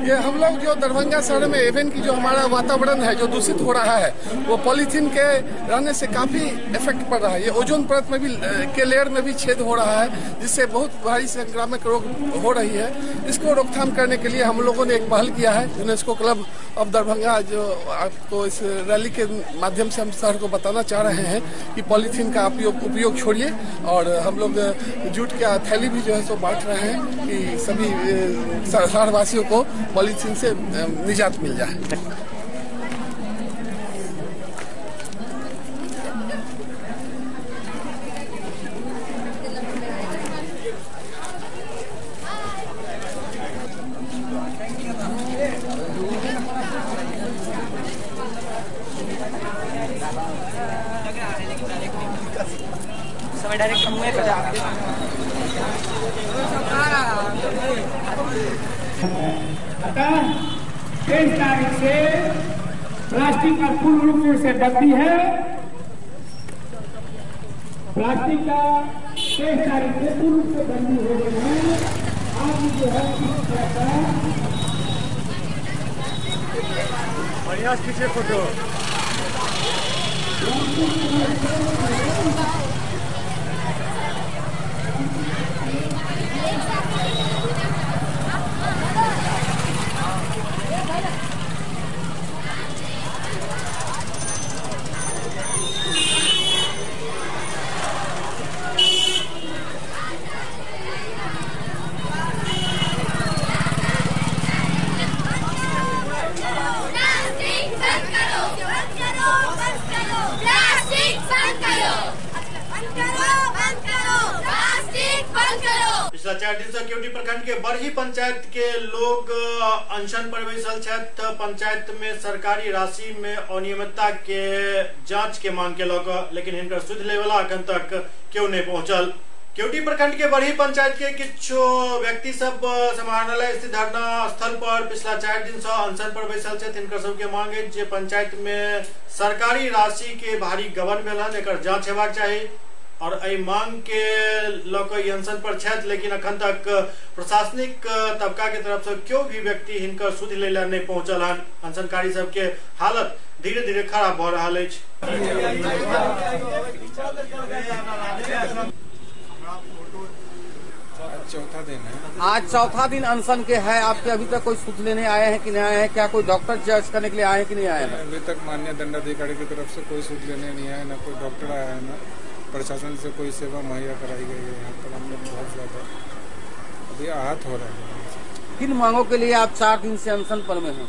ये हम लोग जो दरभंगा शहर में एवन की जो हमारा वातावरण है जो दूषित हो रहा है, वो पॉलीथीन के रहने से काफी इफेक्ट पड़ रहा है। ये ओजोन परत में भी के लेयर में भी छेद हो रहा है, जिससे बहुत भारी संक्रामक रोग हो रही है। इसको रोकथाम करने के लिए हम लोगों ने एक पहल किया है। यूनेस्को क्लब ऑफ दरभंगा जो आपको इस रैली के माध्यम से हम शहर को बताना चाह रहे हैं कि पॉलीथीन का उपयोग छोड़िए, और हम लोग जूट का थैली भी जो है सो बांट रहे हैं कि सभी शहरवासियों को पॉलीथीन से निजात मिल जाए। डायरेक्ट मुंह में करा 23 तारीख से प्लास्टिक का पूर्ण रूप से बंदी है। प्लास्टिक का 23 तारीख से पूर्ण रूप से बंदी हो गई है। आज जो है इस तरह का बढ़िया पीछे फोटो पिछला 4 दिन से केवटी प्रखंड के बरही पंचायत के लोग अनशन पर बैसल छथि। पंचायत में सरकारी राशि में अनियमितता के जांच के मांग केलक, लेकिन हिनकर सुध लेवला अखन तक क्यों नहीं पहुंचल। केवटी प्रखंड के बरही पंचायत के किछु व्यक्ति सब समाहरणालय स्थित धरना स्थल पर पिछला 4 दिन से अनशन पर बैसल छथि। हिनकर सबके मांग है जे पंचायत में सरकारी राशि के भारी गबन भेलन, एकर जांच हेबाक चाही और एहि मांग के लक अनशन पर छथि। लेकिन अखन तक प्रशासनिक तबका के तरफ से क्यों भी व्यक्ति हिनकर सुधि लेला नहीं पहुंचल हन। अनशनकारी सबके हालत धीरे धीरे खराब भ रहल अछि। चौथा दिन है, आज चौथा दिन अनशन के है। आपके अभी तक कोई सूच लेने आए हैं कि नहीं आए हैं? क्या कोई डॉक्टर जज करने के लिए आए हैं कि नहीं आए हैं? अभी तक माननीय दंडाधिकारी की तरफ से कोई सूच लेने नहीं आया, न कोई डॉक्टर आया है, न प्रशासन से कोई सेवा मुहैया कराई गई है। यहाँ पर हम लोग बहुत ज्यादा अभी आहत हो रहे हैं। किन मांगों के लिए आप 4 दिन से अनशन पर में हैं?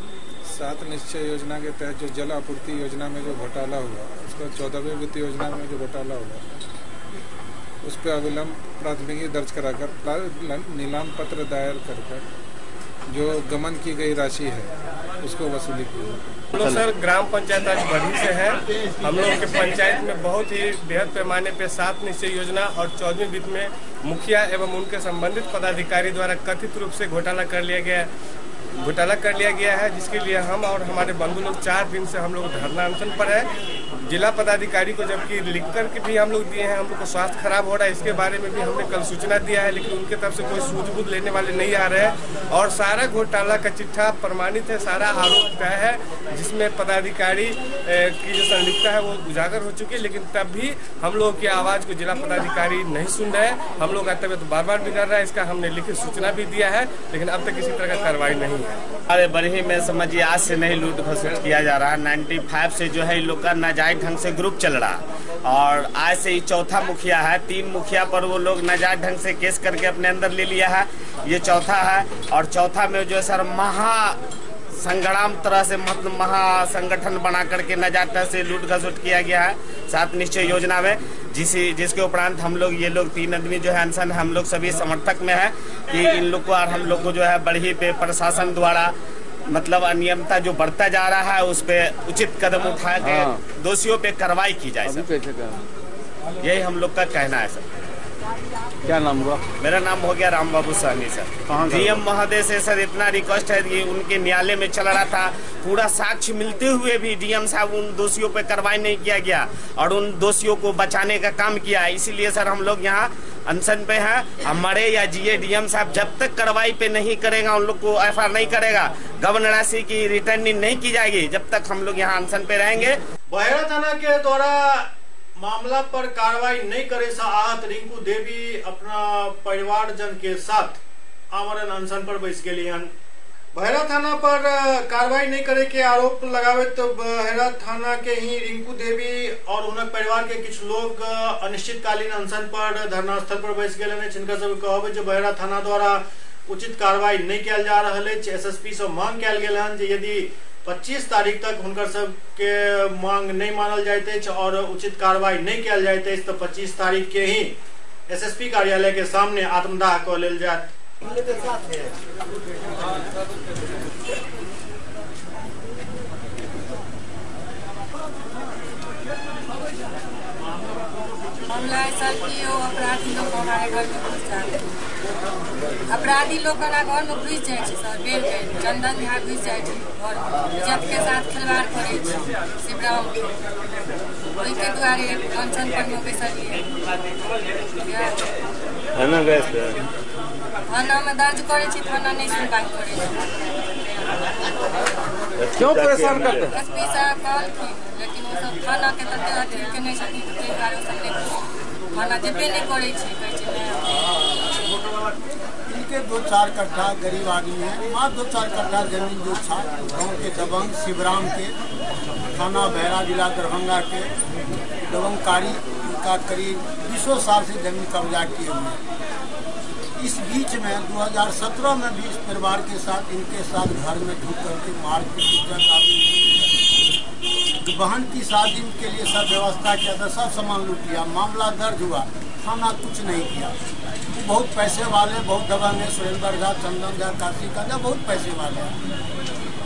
7 निश्चय योजना के तहत जो जल आपूर्ति योजना में जो घोटाला हुआ, उसका 14वीं वित्त योजना में जो घोटाला हुआ, उस पर अविलंब प्राथमिकी दर्ज कराकर नीलाम पत्र दायर कर जो गमन की गई राशि है उसको वसूली की। हम लोग सर ग्राम पंचायत आज बरही से है। हम लोग के पंचायत में बहुत ही बृहद पैमाने पे 7 निश्चय योजना और 14वीं वित्त में मुखिया एवं उनके संबंधित पदाधिकारी द्वारा कथित रूप से घोटाला कर लिया गया है, जिसके लिए हम और हमारे बंधु लोग 4 दिन से हम लोग धरना अनशन पर है। जिला पदाधिकारी को जबकि लिख कर के भी हम लोग दिए हैं, हम लोग को स्वास्थ्य खराब हो रहा है, इसके बारे में भी हमने कल सूचना दिया है, लेकिन उनके तरफ से कोई सूझबूझ लेने वाले नहीं आ रहे हैं। और सारा घोटाला का चिट्ठा प्रमाणित है, सारा आरोप तय है, जिसमें पदाधिकारी की जो संलिप्तता है वो उजागर हो चुकी है। लेकिन तब भी हम लोग की आवाज़ को जिला पदाधिकारी नहीं सुन रहे हैं। हम लोग का तबियत बार बार बिगड़ रहा है, इसका हमने लिखित सूचना भी दिया है, लेकिन अब तक किसी तरह का कार्रवाई नहीं है। अरे बरही में समझिए आज से नहीं लूट खसोट किया जा रहा है। 95 से जो है इन लोग का नाजायज ढंग से ग्रुप चल रहा, और आज से ही चौथा मुखिया है। 3 मुखिया पर वो लोग नाजायज ढंग से केस करके अपने अंदर ले लिया है, ये चौथा है। और चौथा में जो है सर महा संग्राम तरह से मतलब महासंगठन बना करके नाजायज से लूट खसोट किया गया है 7 निश्चय योजना में, जिसके उपरांत हम लोग ये लोग 3 आदमी जो है अनशन हम लोग सभी समर्थक में है कि इन लोग को और हम लोग को जो है बरही पे प्रशासन द्वारा मतलब अनियमितता जो बढ़ता जा रहा है उस पे उचित कदम उठा के दोषियों पे कार्रवाई की जाए सर। यही हम लोग का कहना है सर। क्या नाम हुआ? मेरा नाम हो गया राम बाबू सहनी सर। डीएम महोदय से सर इतना रिक्वेस्ट है कि उनके न्यायालय में चल रहा था, पूरा साक्ष्य मिलते हुए भी डीएम साहब उन दोषियों पे कार्रवाई नहीं किया गया और उन दोषियों को बचाने का काम किया। इसीलिए सर हम लोग यहाँ अनशन पे हैं। हमारे या जीए डीएम साहब जब तक कार्रवाई पे नहीं करेगा, उन लोग को एफआईआर नहीं करेगा, गबन राशि की रिटर्निंग नहीं की जाएगी, जब तक हम लोग यहाँ अनशन पे रहेंगे। बहेरा थाना के द्वारा मामला पर कार्रवाई नहीं करे से आहत रिंकू देवी अपना परिवारजन के साथ आमरण अनशन पर बैस गई। बहेरा थाना पर कार्रवाई नहीं करे के आरोप लगावे तो बहेरा थाना के ही रिंकू देवी और उनक परिवार के कुछ लोग अनिश्चितकालीन अनशन पर धरना स्थल पर बैस गए। जिनका सब कहब जो बहेरा थाना द्वारा उचित कार्रवाई नहीं किया जा रहा है। एसएसपी से मांग किया गया यदि 25 तारीख तक हुनकर सबके मांग नहीं मानल जाते और उचित कार्रवाई नहीं किया जाते तो 25 तारीख के ही एसएसपी कार्यालय के सामने आत्मदाह क लेल जात। मामला ऐसा कि वो अपराधी लोग हमारे घर में घुस जाते हैं। अपराधी लोग घर में घुस जाए सर, बेर के चंदन झा घुस जाए घर जब के साथ खिलवाड़ करे शिवराम के वही के द्वारे अनशन पर में बैसलिए। थाना में दर्ज करे छी, थाना नहीं सुनवाई करे। क्यों परेशान करते? एसपी साहब कहलखिन, लेकिन वो सब थाना के तहत के नहीं सकी तो कई बार थाना जेबे नहीं करे छी, कहै छै इनके 2-4 कट्ठा गरीब आदमी है, वहाँ 2-4 कट्ठा जमीन जो था गाँव के दबंग शिवराम के थाना बहेरा जिला दरभंगा के दबंगकारी का करीब 20 साल से जमीन कब्जा किए हुए। इस बीच में 2017 में भी इस परिवार के साथ इनके साथ घर में ढूंढ करके मारपीट बहन की शादी के लिए सब व्यवस्था किया था, सब सामान लूट लिया। मामला दर्ज हुआ, थाना कुछ नहीं किया। बहुत पैसे वाले, बहुत दबंग है, सुरेंद्र झा, चंदन झा, काशी का झा, बहुत पैसे वाले हैं।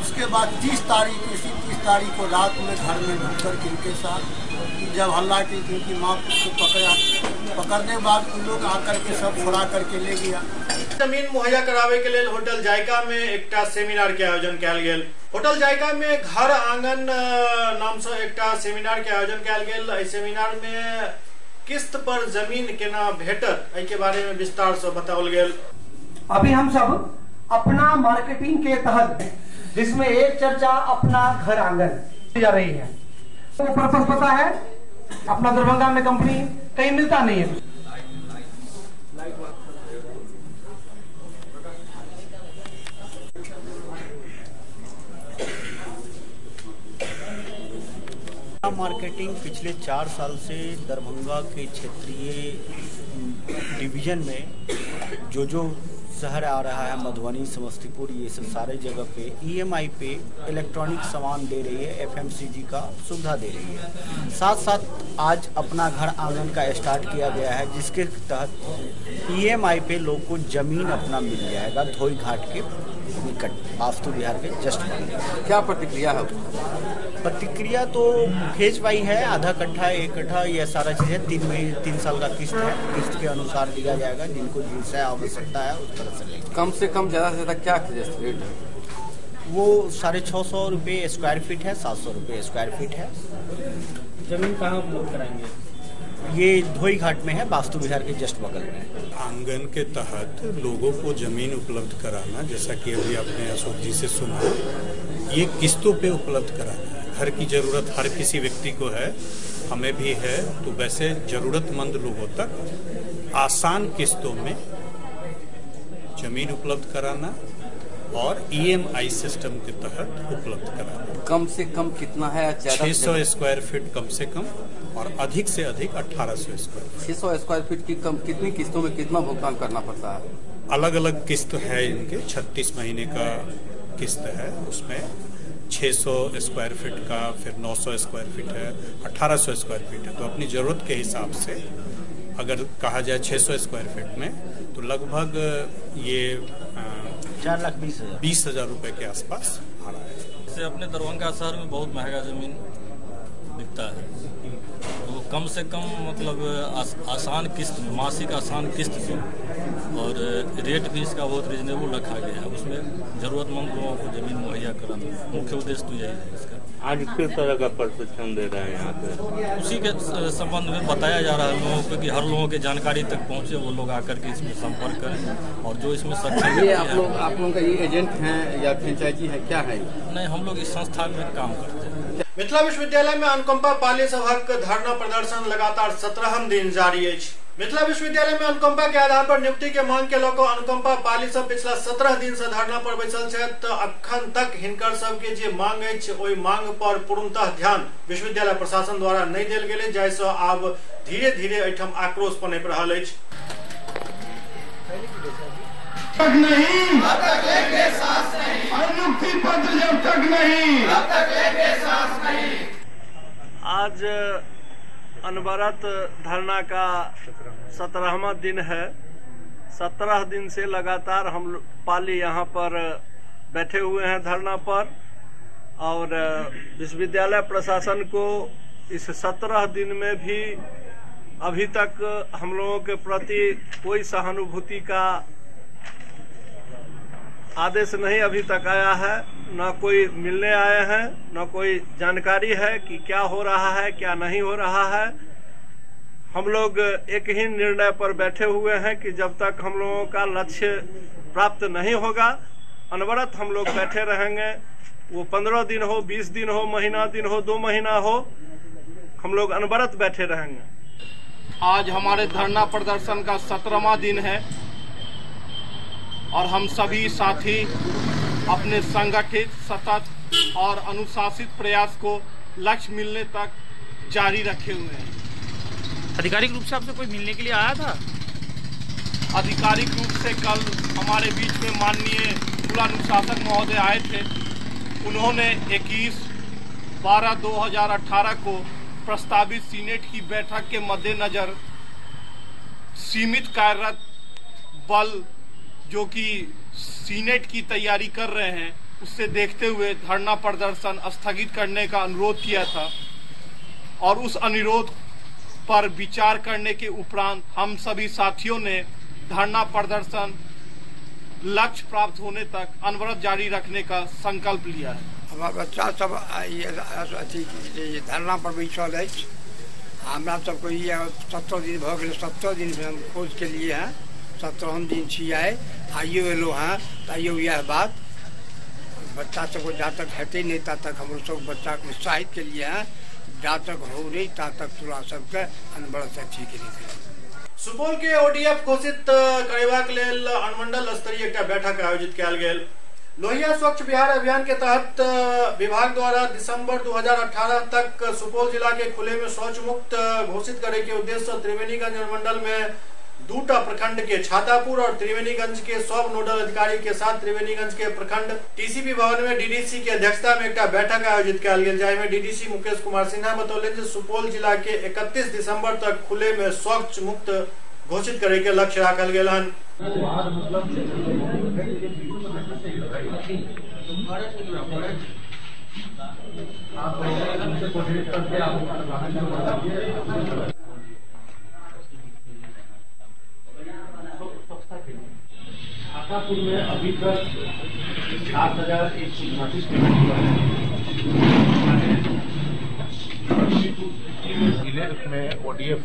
उसके बाद 30 तारीख को रात में घर में ढूंढ कर इनके साथ जब हल्ला की इनकी माँ को पकड़ा पकड़ने के बाद उन लोग आकर के सब छोड़ा करके ले गया। जमीन मुहैया करावे के लिए होटल जायका में एक सेमिनार के आयोजन कयल गेल। होटल जायका में घर आंगन नाम से एक सेमिनार के आयोजन कयल गेल। एहि सेमिनार में किस्त पर जमीन केना भेटत एहि के बारे में विस्तार से बताओल गेल। अभी हम सब अपना मार्केटिंग के तहत जिसमें एक चर्चा अपना घर आंगन जा रही है, तो पर्पस पता है, अपना दरभंगा में कंपनी कहीं मिलता नहीं है। मार्केटिंग पिछले 4 साल से दरभंगा के क्षेत्रीय डिवीजन में जो शहर आ रहा है, मधुबनी, समस्तीपुर, ये सब सारे जगह पे EMI पे इलेक्ट्रॉनिक सामान दे रही है, FMCG का सुविधा दे रही है। साथ साथ आज अपना घर आंगन का स्टार्ट किया गया है, जिसके तहत EMI पे लोग को जमीन अपना मिल जाएगा धोई घाट के निकट, वास्तु विहार के जस्ट। क्या प्रतिक्रिया है? प्रतिक्रिया तो फेज वाई है, आधा कट्ठा, 1 कट्ठा, ये सारा चीज़ है। 3 साल का किस्त है, किस्त के अनुसार दिया जाएगा, जिनको जिससे आवश्यकता है उस तरह से लेंगे। कम से कम ज़्यादा से ज़्यादा क्या रेट है? वो 650 रुपये स्क्वायर फीट है, 700 रुपये स्क्वायर फीट है। जमीन कहाँ उपलब्ध कराएंगे? ये धोई घाट में है, वास्तु विहार के जस्ट बगल में। आंगन के तहत लोगों को जमीन उपलब्ध कराना, जैसा कि अभी आपने अशोक जी से सुना, ये किस्तों पे उपलब्ध कराना है। घर की जरूरत हर किसी व्यक्ति को है, हमें भी है, तो वैसे जरूरतमंद लोगों तक आसान किस्तों में जमीन उपलब्ध कराना और EMI सिस्टम के तहत उपलब्ध कराना। कम से कम कितना है? 600 स्क्वायर फीट कम से कम, और अधिक से अधिक 1800 स्क्वायर फीट। 600 स्क्वायर फीट की कितनी किस्तों में कितना भुगतान करना पड़ता है? अलग अलग किस्त है इनके, 36 महीने का किस्त है, उसमें 600 स्क्वायर फीट का, फिर 900 स्क्वायर फीट है, 1800 स्क्वायर फीट है। तो अपनी ज़रूरत के हिसाब से अगर कहा जाए 600 स्क्वायर फीट में, तो लगभग ये 4,20,000 रुपए के आसपास आ रहा है। जैसे अपने दरभंगा शहर में बहुत महंगा जमीन बिकता है, तो कम से कम मतलब आसान किस्त, मासिक आसान किस्त से, और रेट भी इसका बहुत रिजनेबल रखा गया है। उसमें ज़रूरतमंद लोगों को ज़मीन मुहैया कराना मुख्य उद्देश्य तो यही है इसका। आज किस तरह का प्रशिक्षण दे रहे हैं यहाँ पे? उसी के संबंध में बताया जा रहा है लोगों को कि हर लोगों के जानकारी तक पहुँचे, वो लोग आकर के इसमें संपर्क करें, और जो इसमें सक्षम ये आप लोगों का ये एजेंट हैं या फ्रेंचाइजी है, क्या है? नहीं, हम लोग इस संस्था में काम करते हैं। मिथिला विश्वविद्यालय में अनुकंपा पाली सभक धरना प्रदर्शन लगातार 17हम दिन जारी है। मिथिला विश्वविद्यालय में अनुकंपा के आधार पर नियुक्ति के मांग के लोग अनुकंपा पाली सब पिछला 17 दिन से धरना पर बैसल छथि, तो अखन तक हिनकर सबके जे मांग अछि ओहि मांग पर पूर्णतः ध्यान विश्वविद्यालय प्रशासन द्वारा नहीं देल गेलै, जाहिसँ आब धीरे धीरे एहिठाम आक्रोश पनपि रहल अछि। नहीं, नियुक्ति पत्र जब तक नहीं, आज अनवरत धरना का 17वां दिन है। 17 दिन से लगातार हम पाली यहाँ पर बैठे हुए हैं धरना पर, और विश्वविद्यालय प्रशासन को इस 17 दिन में भी अभी तक हम लोगों के प्रति कोई सहानुभूति का आदेश नहीं अभी तक आया है, न कोई मिलने आए हैं, न कोई जानकारी है कि क्या हो रहा है, क्या नहीं हो रहा है। हम लोग एक ही निर्णय पर बैठे हुए हैं कि जब तक हम लोगों का लक्ष्य प्राप्त नहीं होगा, अनवरत हम लोग बैठे रहेंगे। वो 15 दिन हो, 20 दिन हो, महीना दिन हो, 2 महीना हो, हम लोग अनवरत बैठे रहेंगे। आज हमारे धरना प्रदर्शन का 17वां दिन है, और हम सभी साथी अपने संगठित, सतत और अनुशासित प्रयास को लक्ष्य मिलने तक जारी रखे हुए हैं। आधिकारिक रूप से आपसे कोई मिलने के लिए आया था? आधिकारिक रूप से कल हमारे बीच में माननीय जिला अनुशासक महोदय आए थे। उन्होंने 21/12/2018 को प्रस्तावित सीनेट की बैठक के मद्देनजर सीमित कार्यरत बल जो कि सीनेट की तैयारी कर रहे हैं, उससे देखते हुए धरना प्रदर्शन स्थगित करने का अनुरोध किया था, और उस अनुरोध पर विचार करने के उपरांत हम सभी साथियों ने धरना प्रदर्शन लक्ष्य प्राप्त होने तक अनवरत जारी रखने का संकल्प लिया है। हमारा बच्चा सब ये धरना पर बैठल है। हमरा सबको ये 70 दिन भ गए, 70 दिन में हम खोज के लिए हैं। 17 दिन छियाए आइयो एलो हैं, आइयो यह बात बच्चा सबको जहाँ तक हटे नहीं ता तक हम सब बच्चा को उत्साहित के लिए हैं। जहाँ तक हो रही ता तक तुरा सबके अनबड़ से ठीक नहीं। सुपौल के ओडीएफ घोषित करेबाक लेल अनुमंडल स्तरीय एक बैठक आयोजित किया गेल। लोहिया स्वच्छ बिहार अभियान के तहत विभाग द्वारा दिसंबर 2018 तक सुपौल जिला के खुले में शौच मुक्त घोषित करे के उद्देश्य से त्रिवेणीगंज अनुमंडल में 2 प्रखंड के छातापुर और त्रिवेणीगंज के सब नोडल अधिकारी के साथ त्रिवेणीगंज के प्रखंड टीसीपी भवन में डीडीसी की अध्यक्षता में एक बैठक आयोजित किया गेल, जाहिमे डीडीसी मुकेश कुमार सिन्हा बतौले जे सुपौल जिला के 31 दिसंबर तक खुले में शौच मुक्त घोषित करे के लक्ष्य रखल गेल हन। छातापुर में अभी तक 7,129 पेमेंट हुआ है। जिले में ओडीएफ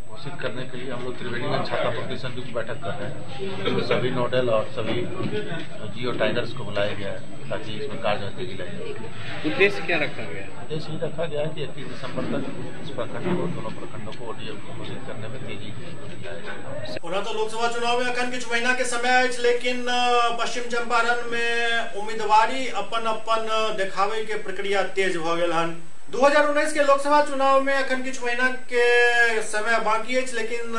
घोषित करने के लिए हम लोग त्रिवेणीगंज छातापुर की संयुक्त बैठक कर रहे हैं। सभी नोडल और सभी जियो टाइगर्स को बुलाया गया है ताकि इसमें कार्य तेजी लगे। उद्देश्य क्या रखा गया? उद्देश्य ये रखा गया है कि 31 दिसंबर तक इस प्रखंड को, दोनों प्रखंडों को ओडीएफ घोषित करने में तेजी लाएगा। ओना तो लोकसभा चुनाव में अखन किछु महीना के समय अछि, लेकिन पश्चिम चंपारण में उम्मीदवारी अपन देखावे के प्रक्रिया तेज भ गेल हन। 2019 के लोकसभा चुनाव में अखन किछु महीना के समय बाकी अछि, लेकिन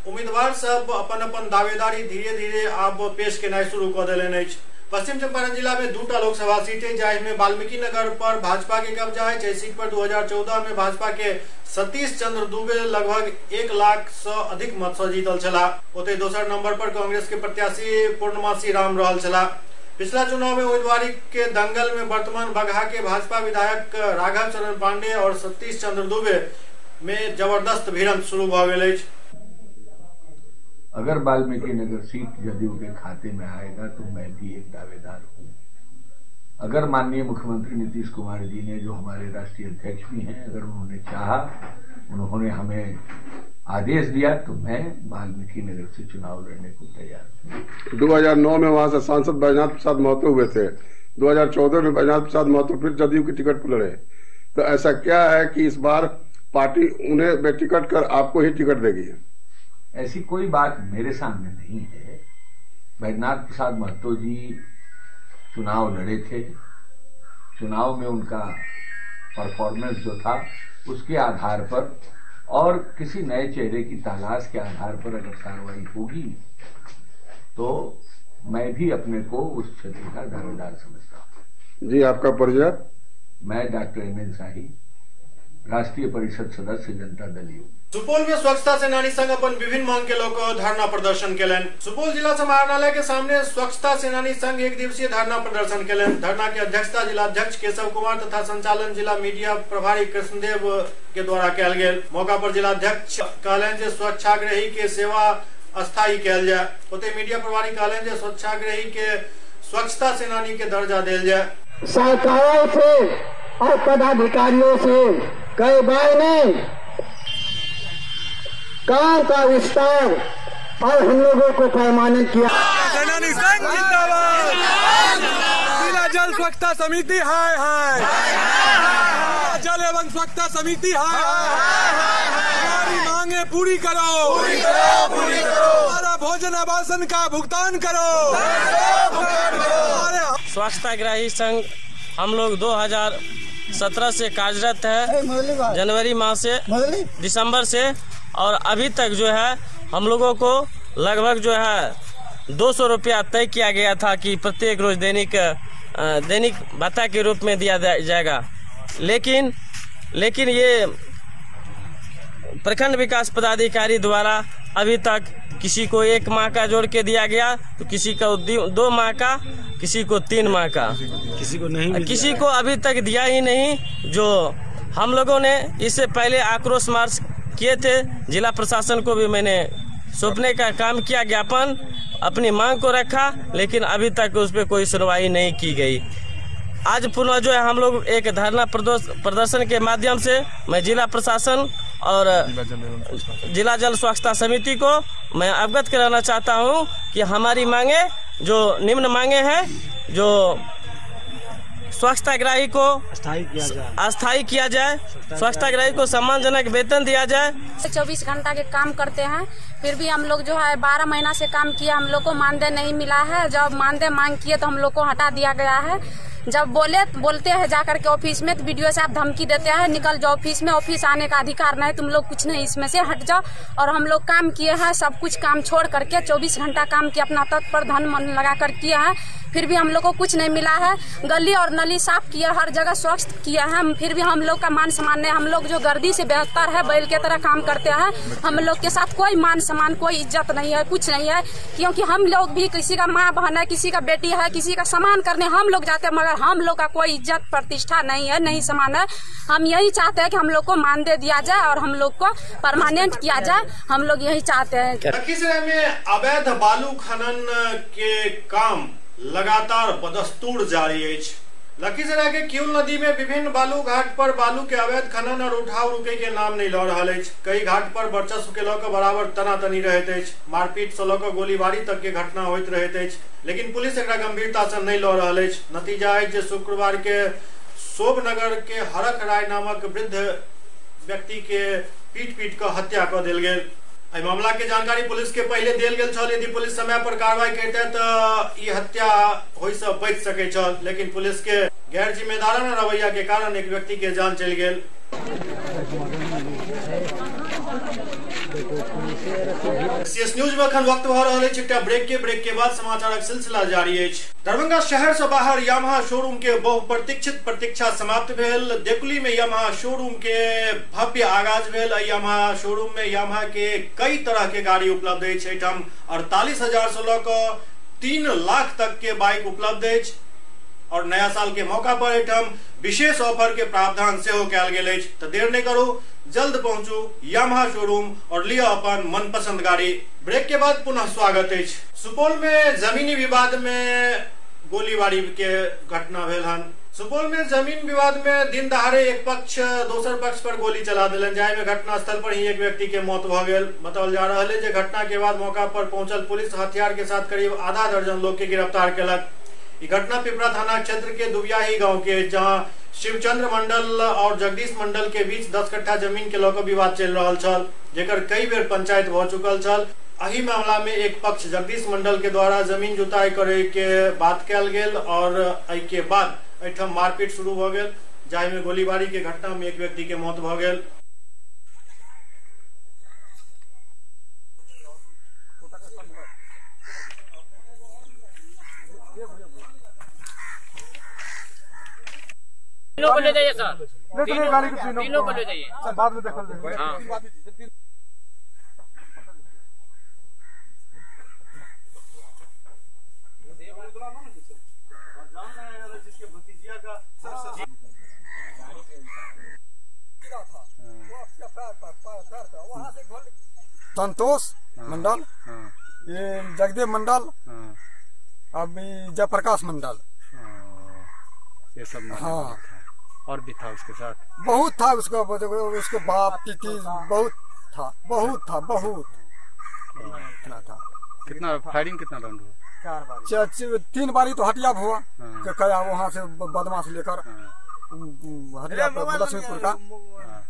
उम्मीदवार सब अपन दावेदारी धीरे धीरे आब पेश केनाइ शुरू कऽ देलनि अछि। पश्चिम चंपारण जिला में 2 लोकसभा सीटें, जाहिमे वाल्मीकि नगर पर भाजपा के कब्जा है। एहि सीट पर 2014 में भाजपा के सतीश चंद्र दुबे लगभग 1 लाख से अधिक मत से जीतल छला। ओते दोसर नंबर पर कांग्रेस के प्रत्याशी पूर्णमासी राम रहल छला। पिछला चुनाव में उम्मीदवारी के दंगल में वर्तमान बगहा के भाजपा विधायक राघव चरण पांडे और सतीश चंद्र दुबे में जबरदस्त भिड़ंत शुरू भ गेल अछि। अगर वाल्मीकि नगर सीट जदयू के खाते में आएगा तो मैं भी एक दावेदार हूं। अगर माननीय मुख्यमंत्री नीतीश कुमार जी ने, जो हमारे राष्ट्रीय अध्यक्ष भी हैं, अगर उन्होंने चाहा, उन्होंने हमें आदेश दिया तो मैं वाल्मीकि नगर से चुनाव लड़ने को तैयार हूँ। 2009 में वहां से सांसद बैजनाथ प्रसाद महतो हुए थे। 2014 में बैजनाथ प्रसाद महतो फिर जदयू की टिकट पर लड़े। तो ऐसा क्या है कि इस बार पार्टी उन्हें बेटिकट कर आपको ही टिकट देगी? ऐसी कोई बात मेरे सामने नहीं है। बैजनाथ प्रसाद महतो जी चुनाव लड़े थे। चुनाव में उनका परफॉर्मेंस जो था उसके आधार पर और किसी नए चेहरे की तलाश के आधार पर अगर कार्रवाई होगी तो मैं भी अपने को उस क्षेत्र का दावेदार समझता हूँ। जी, आपका परिचय? मैं डॉक्टर एम.एन. शाही, राष्ट्रीय परिषद सदस्य, जनता दल यू। सुपौल में स्वच्छता सेनानी संघ अपन विभिन्न मांग के लोग धरना प्रदर्शन केलन। सुपौल जिला समाहरणालय के सामने स्वच्छता सेनानी संघ 1 दिवसीय धरना प्रदर्शन केलन। धरना की अध्यक्षता जिला अध्यक्ष केशव कुमार तथा संचालन जिला मीडिया प्रभारी कृष्णदेव के द्वारा कयल गेल। मौका पर जिला अध्यक्ष कहलन जे स्वच्छाग्रही के सेवा अस्थायी कयल जाय। ओते मीडिया प्रभारी कहलन जे स्वच्छाग्रही के स्वच्छता सेनानी के दर्जा देल जाय। सरकारों से और पदाधिकारियों से कई बार ने काम का विस्तार और हम लोगों को पैमाने किया। सेनानी संघ जिंदाबाद। जिला जल स्वच्छता समिति हाय हाय। जल एवं स्वच्छता समिति हाय हाय। हमारी मांगे पूरी करो, पूरी करो, पूरी करो। हमारा भोजन आवासन का भुगतान करो। स्वच्छताग्रही संघ हम लोग 2017 से कार्यरत है, जनवरी माह से, दिसंबर से, और अभी तक जो है हम लोगों को लगभग जो है 200 रुपया तय किया गया था कि प्रत्येक रोज दैनिक भत्ता के रूप में दिया जाएगा। लेकिन ये प्रखंड विकास पदाधिकारी द्वारा अभी तक किसी को 1 माह का जोड़ के दिया गया, तो किसी का 2 माह का, किसी को 3 माह का, किसी को अभी तक दिया ही नहीं। जो हम लोगों ने इससे पहले आक्रोश मार्च किए थे। जिला प्रशासन को भी मैंने सौंपने का काम किया, ज्ञापन अपनी मांग को रखा, लेकिन अभी तक उस पर कोई सुनवाई नहीं की गई। आज पुनः जो है हम लोग एक धरना प्रदर्शन के माध्यम से मैं जिला प्रशासन और जिला जल स्वच्छता समिति को मैं अवगत कराना चाहता हूं कि हमारी मांगे जो निम्न मांगे हैं, जो स्वच्छताग्राही को अस्थायी किया जाए, स्वच्छताग्राही को सम्मानजनक वेतन दिया जाए। 24 घंटा के काम करते हैं, फिर भी हम लोग जो है 12 महीना से काम किया, हम लोग को मानदेय नहीं मिला है। जब मानदेय मांग किए तो हम लोग को हटा दिया गया है। जब बोलते हैं जाकर के ऑफिस में तो वीडियो से आप धमकी देते हैं, निकल जाओ ऑफिस में, ऑफिस आने का अधिकार नहीं, तुम लोग कुछ नहीं, इसमें से हट जाओ। और हम लोग काम किए हैं, सब कुछ काम छोड़ करके 24 घंटा काम किया, अपना तत्पर धन मन लगा कर किए हैं, फिर भी हम लोग को कुछ नहीं मिला है। गली और नली साफ किया, हर जगह स्वच्छ किया है, फिर भी हम लोग का मान सम्मान नहीं। हम लोग जो गर्दी से बेहतर है, बैल के तरह काम करते हैं, हम लोग के साथ कोई मान सम्मान, कोई इज्जत नहीं है, कुछ नहीं है। क्योंकि हम लोग भी किसी का माँ बहन है, किसी का बेटी है, किसी का सम्मान करने हम लोग जाते हैं, मगर हम लोग का कोई इज्जत प्रतिष्ठा नहीं है, नहीं सम्मान है। हम यही चाहते हैं कि हम लोग को मानदेय दिया जाए और हम लोग को परमानेंट किया जाए, हम लोग यही चाहते हैं। लखीसराय में अवैध बालू खनन के काम लगातार बदस्तूर जारी है। लखीसराय के किउल नदी में विभिन्न बालू घाट पर बालू के अवैध खनन और उठाव रुके के नाम नहीं लऽ रहल अछि। कई घाट पर वर्चस्व के लऽ कऽ बराबर तनातनी रहैत अछि, मारपीट से लऽ कऽ गोलीबारी तक के घटना होइत रहैत अछि, लेकिन पुलिस एकरा गंभीरता से नहीं लऽ रहल अछि। नतीजा है जे शुक्रवार के शोभनगर के हरक राय नामक वृद्ध व्यक्ति के पीट कऽ हत्या कऽ देल गेल। एहि मामला के जानकारी पुलिस के पहले देल गेल छल। यदि पुलिस समय पर कार्रवाई करते तो ई हत्या होय से बच सके छल, लेकिन पुलिस के गैर जिम्मेदाराना रवैया के कारण एक व्यक्ति के जान चल गेल। सीएस न्यूज में अखन वक्त भऽ रहल अछि एकटा ब्रेक के बाद समाचारक सिलसिला जारी अछि। दरभंगा शहर से बाहर यामाहा शोरूम के बहुप्रतीक्षित प्रतीक्षा समाप्त भेल। देकुली में यामाहा शोरूम के भव्य आगाज भेल। यामाहा शोरूम में यामाहा के कई तरह के गाड़ी उपलब्ध अछि। एहिठाम 48,000 से लऽ कऽ 3 लाख तक के बाइक उपलब्ध अछि और नया साल के मौका पर एहिठाम विशेष ऑफर के प्रावधान सेहो कयल गेल अछि। तो देर नहीं करू, जल्द पहुंचू यामाहा शोरूम और लिया अपन मनपसंद गाड़ी। ब्रेक के बाद पुनः स्वागत है। सुपौल में जमीनी विवाद में गोलीबारी के घटना भेल हन। सुपौल में जमीन विवाद में दिन दहाड़े एक पक्ष दोसर पक्ष पर गोली चला दिलन, जाय में घटना स्थल पर ही एक व्यक्ति के मौत भ गेल। बताओल जा रहा है जे घटना के बाद मौका पर पहुंचल पुलिस हथियार के साथ करीब आधा दर्जन लोग के गिरफ्तार केलक। ये घटना पिपरा थाना क्षेत्र के दुबियाही गांव के, जहां शिवचंद्र मंडल और जगदीश मंडल के बीच 10 कट्ठा जमीन के लऽ विवाद चल रहा छल, जेकर कई बेर पंचायत भ चुकल छल। एही मामला में एक पक्ष जगदीश मंडल के द्वारा जमीन जुताई करे के बात कयल गेल और एहि के बाद एहिठाम मारपीट शुरू भ गेल, जाहि में गोलीबारी के घटना में एक व्यक्ति के मौत भ गेल। तीनों को ले जाइए सर, तीनों को ले जाइए सर, बाद में देखल जाएगा। हाँ। संतोष मंडल, ये जगदेव मंडल, अभी जयप्रकाश मंडल, ये सब। हाँ, और भी था उसके साथ, बहुत था उसके बाप की बहुत था इतना था। कितना फायरिंग, कितना राउंड हुआ? 3 बारी तो हटिया हुआ, कया वहाँ से बदमाश लेकर हटिया लक्ष्मीपुर का,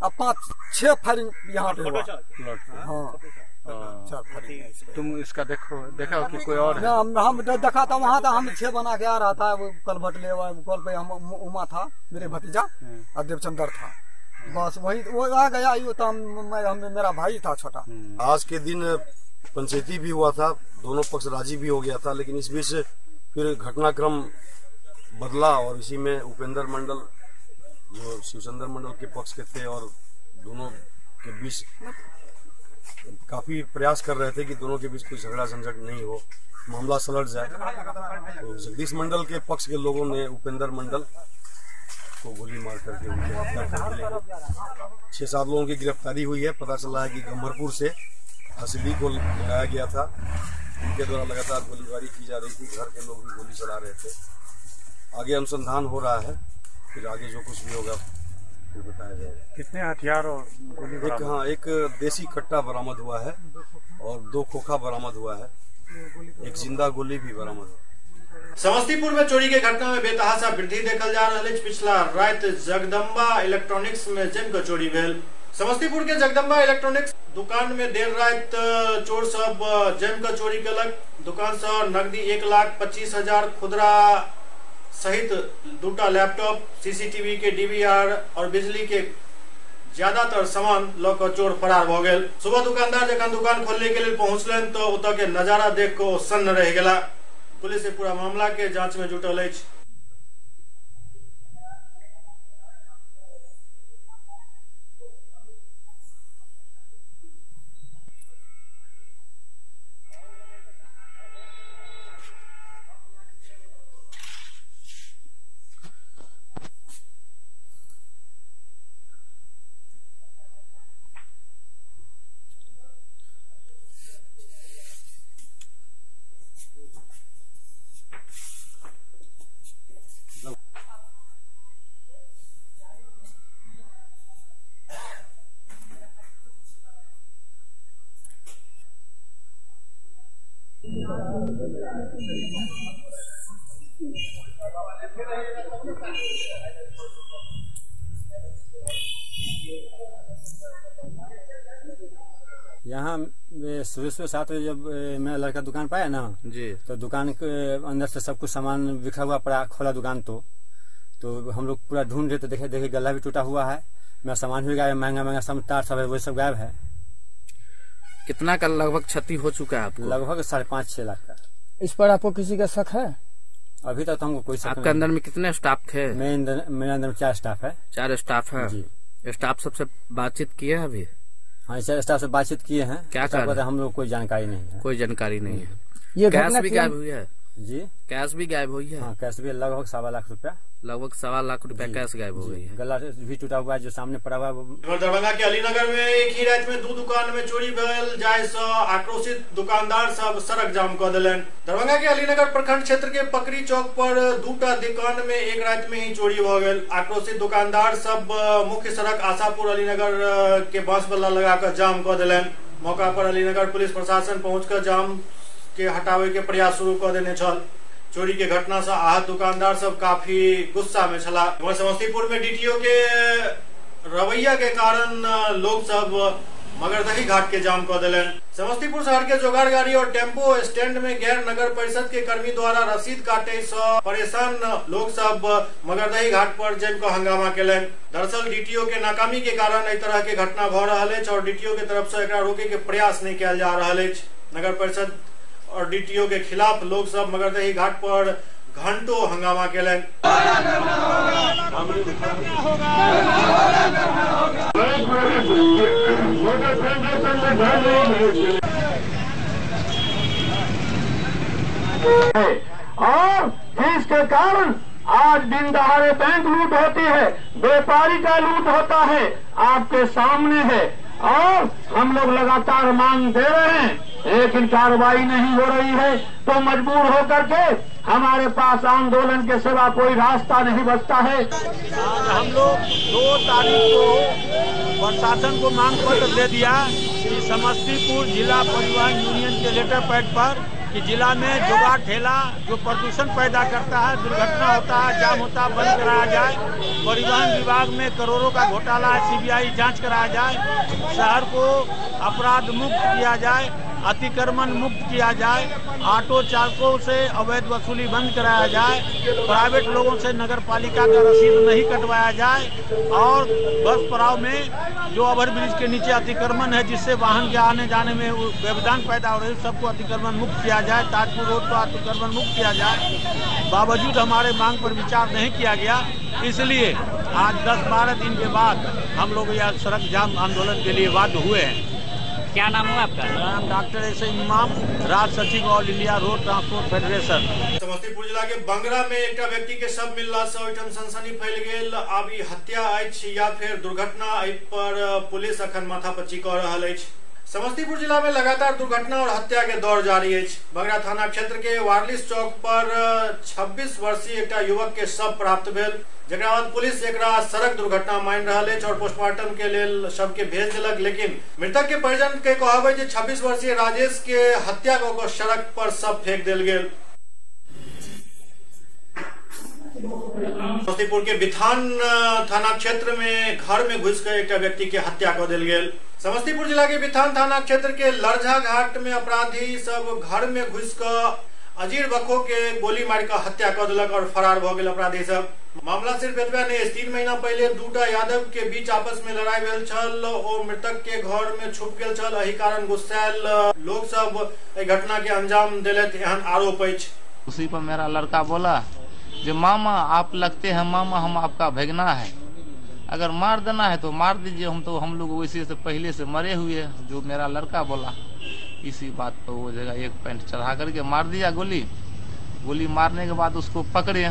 अब 5-6 फायरिंग यहाँ पे हुआ। हाँ, तुम इसका देखा कि कोई और है? हम देखा था, वहाँ था, हम 6 बना के आ रहा था, वो कलभट ले कल पे हम उमा था, मेरे भतीजा और देवचंदर था, बस वही वो आ गया। ये तो मेरा भाई था छोटा। आज के दिन पंचायती भी हुआ था, दोनों पक्ष राजी भी हो गया था, लेकिन इस बीच फिर घटनाक्रम बदला और इसी में उपेंद्र मंडल जो शिवचंद्र मंडल के पक्ष के थे और दोनों के बीच काफी प्रयास कर रहे थे कि दोनों के बीच कोई झगड़ा झंझट नहीं हो, मामला सलट जाए। तो जगदीश मंडल के पक्ष के लोगों ने उपेंद्र मंडल को गोली मार करके उनकी हत्या कर दी। 6-7 लोगों की गिरफ्तारी हुई है। पता चला है कि गम्भरपुर से हसली को लगाया गया था, उनके द्वारा लगातार गोलीबारी की जा रही थी, घर के लोग भी गोली चला रहे थे। आगे अनुसंधान हो रहा है, फिर आगे जो कुछ भी होगा फिर बताया जाएगा। कितने हथियार और गोली? एक देसी कट्टा बरामद हुआ है और 2 खोखा बरामद हुआ है, एक जिंदा गोली भी बरामद है। समस्तीपुर में चोरी के घटना में बेतहाशा वृद्धि देखल जा रहा है। पिछला रात जगदम्बा इलेक्ट्रॉनिक्स में जम के चोरी भेल। समस्तीपुर के जगदम्बा इलेक्ट्रॉनिक्स दुकान में देर रात चोर सब जम के चोरी कलक। दुकान से नकदी 1,25,000 खुदरा सहित 2टा लैपटॉप, सीसीटीवी के डीवीआर और बिजली के ज्यादातर सामान लऽ चोर फरार भ गेल। सुबह दुकानदार जखन दुकान खोलने के लिए पहुंचलन तो ओतऽ के नजारा देख के सन्न रह गेला। पुलिस पूरा मामला के जांच में जुटल अछि। यहाँ सुबह 7 बजे जब मेरा लड़का दुकान पाया ना जी, तो दुकान के अंदर से सब कुछ सामान बिखरा हुआ पड़ा, खोला दुकान तो हम लोग पूरा ढूंढ रहे, तो देखे गला भी टूटा हुआ है, मेरा सामान भी गायब, महंगा सब तार सब है वो सब गायब है। कितना का लगभग क्षति हो चुका है आपको? लगभग 5.5-6 लाख का। इस पर आपको किसी का शक है? अभी तक तो हमको कोई शक। आपके अंदर में कितने स्टाफ थे? मेरे अंदर में 4 स्टाफ है। 4 स्टाफ है जी। स्टाफ सबसे बातचीत किए हैं अभी? हाँ, स्टाफ से बातचीत किए हैं। क्या कर हम लोग कोई जानकारी नहीं है। कोई जानकारी नहीं है। ये कैश भी गायब हुई है जी? कैश भी गायब हुई है। हाँ, कैश भी लगभग 1.25 लाख रुपया। लगभग 1.25 लाख रुपया कैश गायब हो गई है। गला भी टूटा हुआ है जो सामने पड़ा हुआ है। दरभंगा के अलीनगर में एक ही रात में 2 दुकान में चोरी भेल जाय से आक्रोशित दुकानदार सब सड़क जाम कर दिलन। दरभंगा के अलीनगर प्रखंड क्षेत्र के पकड़ी चौक पर 2टा दुकान में एक रात में ही चोरी भ गेल। आक्रोशित दुकानदार सब मुख्य सड़क आशापुर अलीनगर के बांस बल्ला लगाकर जाम कर दिलन। मौका पर अलीनगर पुलिस प्रशासन पहुंचकर जाम के हटावे के प्रयास शुरू कर देने छल। चोरी के घटना से आहत दुकानदार सब काफी गुस्सा में छला। समस्तीपुर में डीटीओ के रवैया के कारण लोग सब मगरदही घाट के जाम कर दिलन। समस्तीपुर शहर के जोगाड़ गाड़ी और टेम्पो स्टैंड में गैर नगर परिषद के कर्मी द्वारा रसीद काटे से परेशान लोग सब मगरदही घाट पर जम कर हंगामा केलन। दरअसल डीटीओ के नाकामी के कारण इस तरह के घटना भ रहल अछि और डीटीओ के तरफ से एकरा रोके के प्रयास नहीं किया जा रहल अछि। नगर परिषद और डीटीओ के खिलाफ लोग सब मगरदही घाट पर घंटों हंगामा केलन। और इसके कारण आज दिन दहाड़े बैंक लूट होती है, व्यापारी का लूट होता है, आपके सामने है और हम लोग लगातार मांग दे रहे हैं, लेकिन कार्रवाई नहीं हो रही है तो मजबूर होकर के हमारे पास आंदोलन के सिवा कोई रास्ता नहीं बचता है। आज हम लोग 2 तारीख को प्रशासन को मांग पत्र दे दिया कि समस्तीपुर जिला परिवहन यूनियन के लेटर पैड पर कि जिला में जुगाड़ ठेला जो प्रदूषण पैदा करता है, दुर्घटना होता है, जाम होता है, बंद कराया जाए। परिवहन विभाग में करोड़ों का घोटाला है, सीबीआई जांच कराया जाए। शहर को अपराध मुक्त किया जाए, अतिक्रमण मुक्त किया जाए, ऑटो चालकों से अवैध वसूली बंद कराया जाए, प्राइवेट लोगों से नगर पालिका का रसीद नहीं कटवाया जाए और बस पड़ाव में जो ओवर ब्रिज के नीचे अतिक्रमण है जिससे वाहन के आने जाने में व्यवधान पैदा हो रही है, सबको अतिक्रमण मुक्त किया जाए। ताजपुर रोड को अतिक्रमण मुक्त किया जाए। बावजूद हमारे मांग पर विचार नहीं किया गया, इसलिए आज 10-12 दिन के बाद हम लोग यह सड़क जाम आंदोलन के लिए बाध्य हुए हैं। क्या नाम हुआ आपका? नाम डॉक्टर एस इमाम, राज्य सचिव all India road transport federation. Samastipur जिला के बंगरा में एक व्यक्ति के शव मिलला से ओहिठाम सनसनी फैल गेल। आब ई हत्या अछि या फिर दुर्घटना, एहि पर पुलिस अखन माथापच्ची कऽ रहल अछि। समस्तीपुर जिला में लगातार दुर्घटना और हत्या के दौर जारी है। बगरा थाना क्षेत्र के वारलिस चौक पर 26 वर्षीय एक युवक के शव प्राप्त भेल, जकरा बाद पुलिस एकरा सड़क दुर्घटना मान रहल है और पोस्टमार्टम के लेल शव के भेज दिलक। लेकिन मृतक के परिजन के कहब जे 26 वर्षीय राजेश के हत्या कऽ सड़क पर शव फेंक देल गेल। समस्तीपुर के बिथान थाना क्षेत्र में घर में घुस कर एक व्यक्ति के हत्या कर दिल गेल। समस्तीपुर जिला के बिथान थाना क्षेत्र के लरझा घाट में अपराधी सब घर में घुस कर अजीर बखो के गोली मार कर हत्या कर दिलक और फरार भ गेल अपराधी सब। मामला सिर्फ एतबे नहीं, 3 महीना पहले दूटा यादव के बीच आपस में लड़ाई भेल छल और मृतक के घर में छुप गेल छल। एही कारण गुस्सायल लोग सब घटना के अंजाम दिलत, एहन आरोप अछि। उसी पर मेरा लड़का बोला जो मामा आप लगते हैं मामा, हम आपका भगना है, अगर मार देना है तो मार दीजिए, हम लोग वैसे से पहले से मरे हुए। जो मेरा लड़का बोला, इसी बात पर वो जगह एक पैंट चढ़ा करके मार दिया गोली मारने के बाद उसको पकड़े।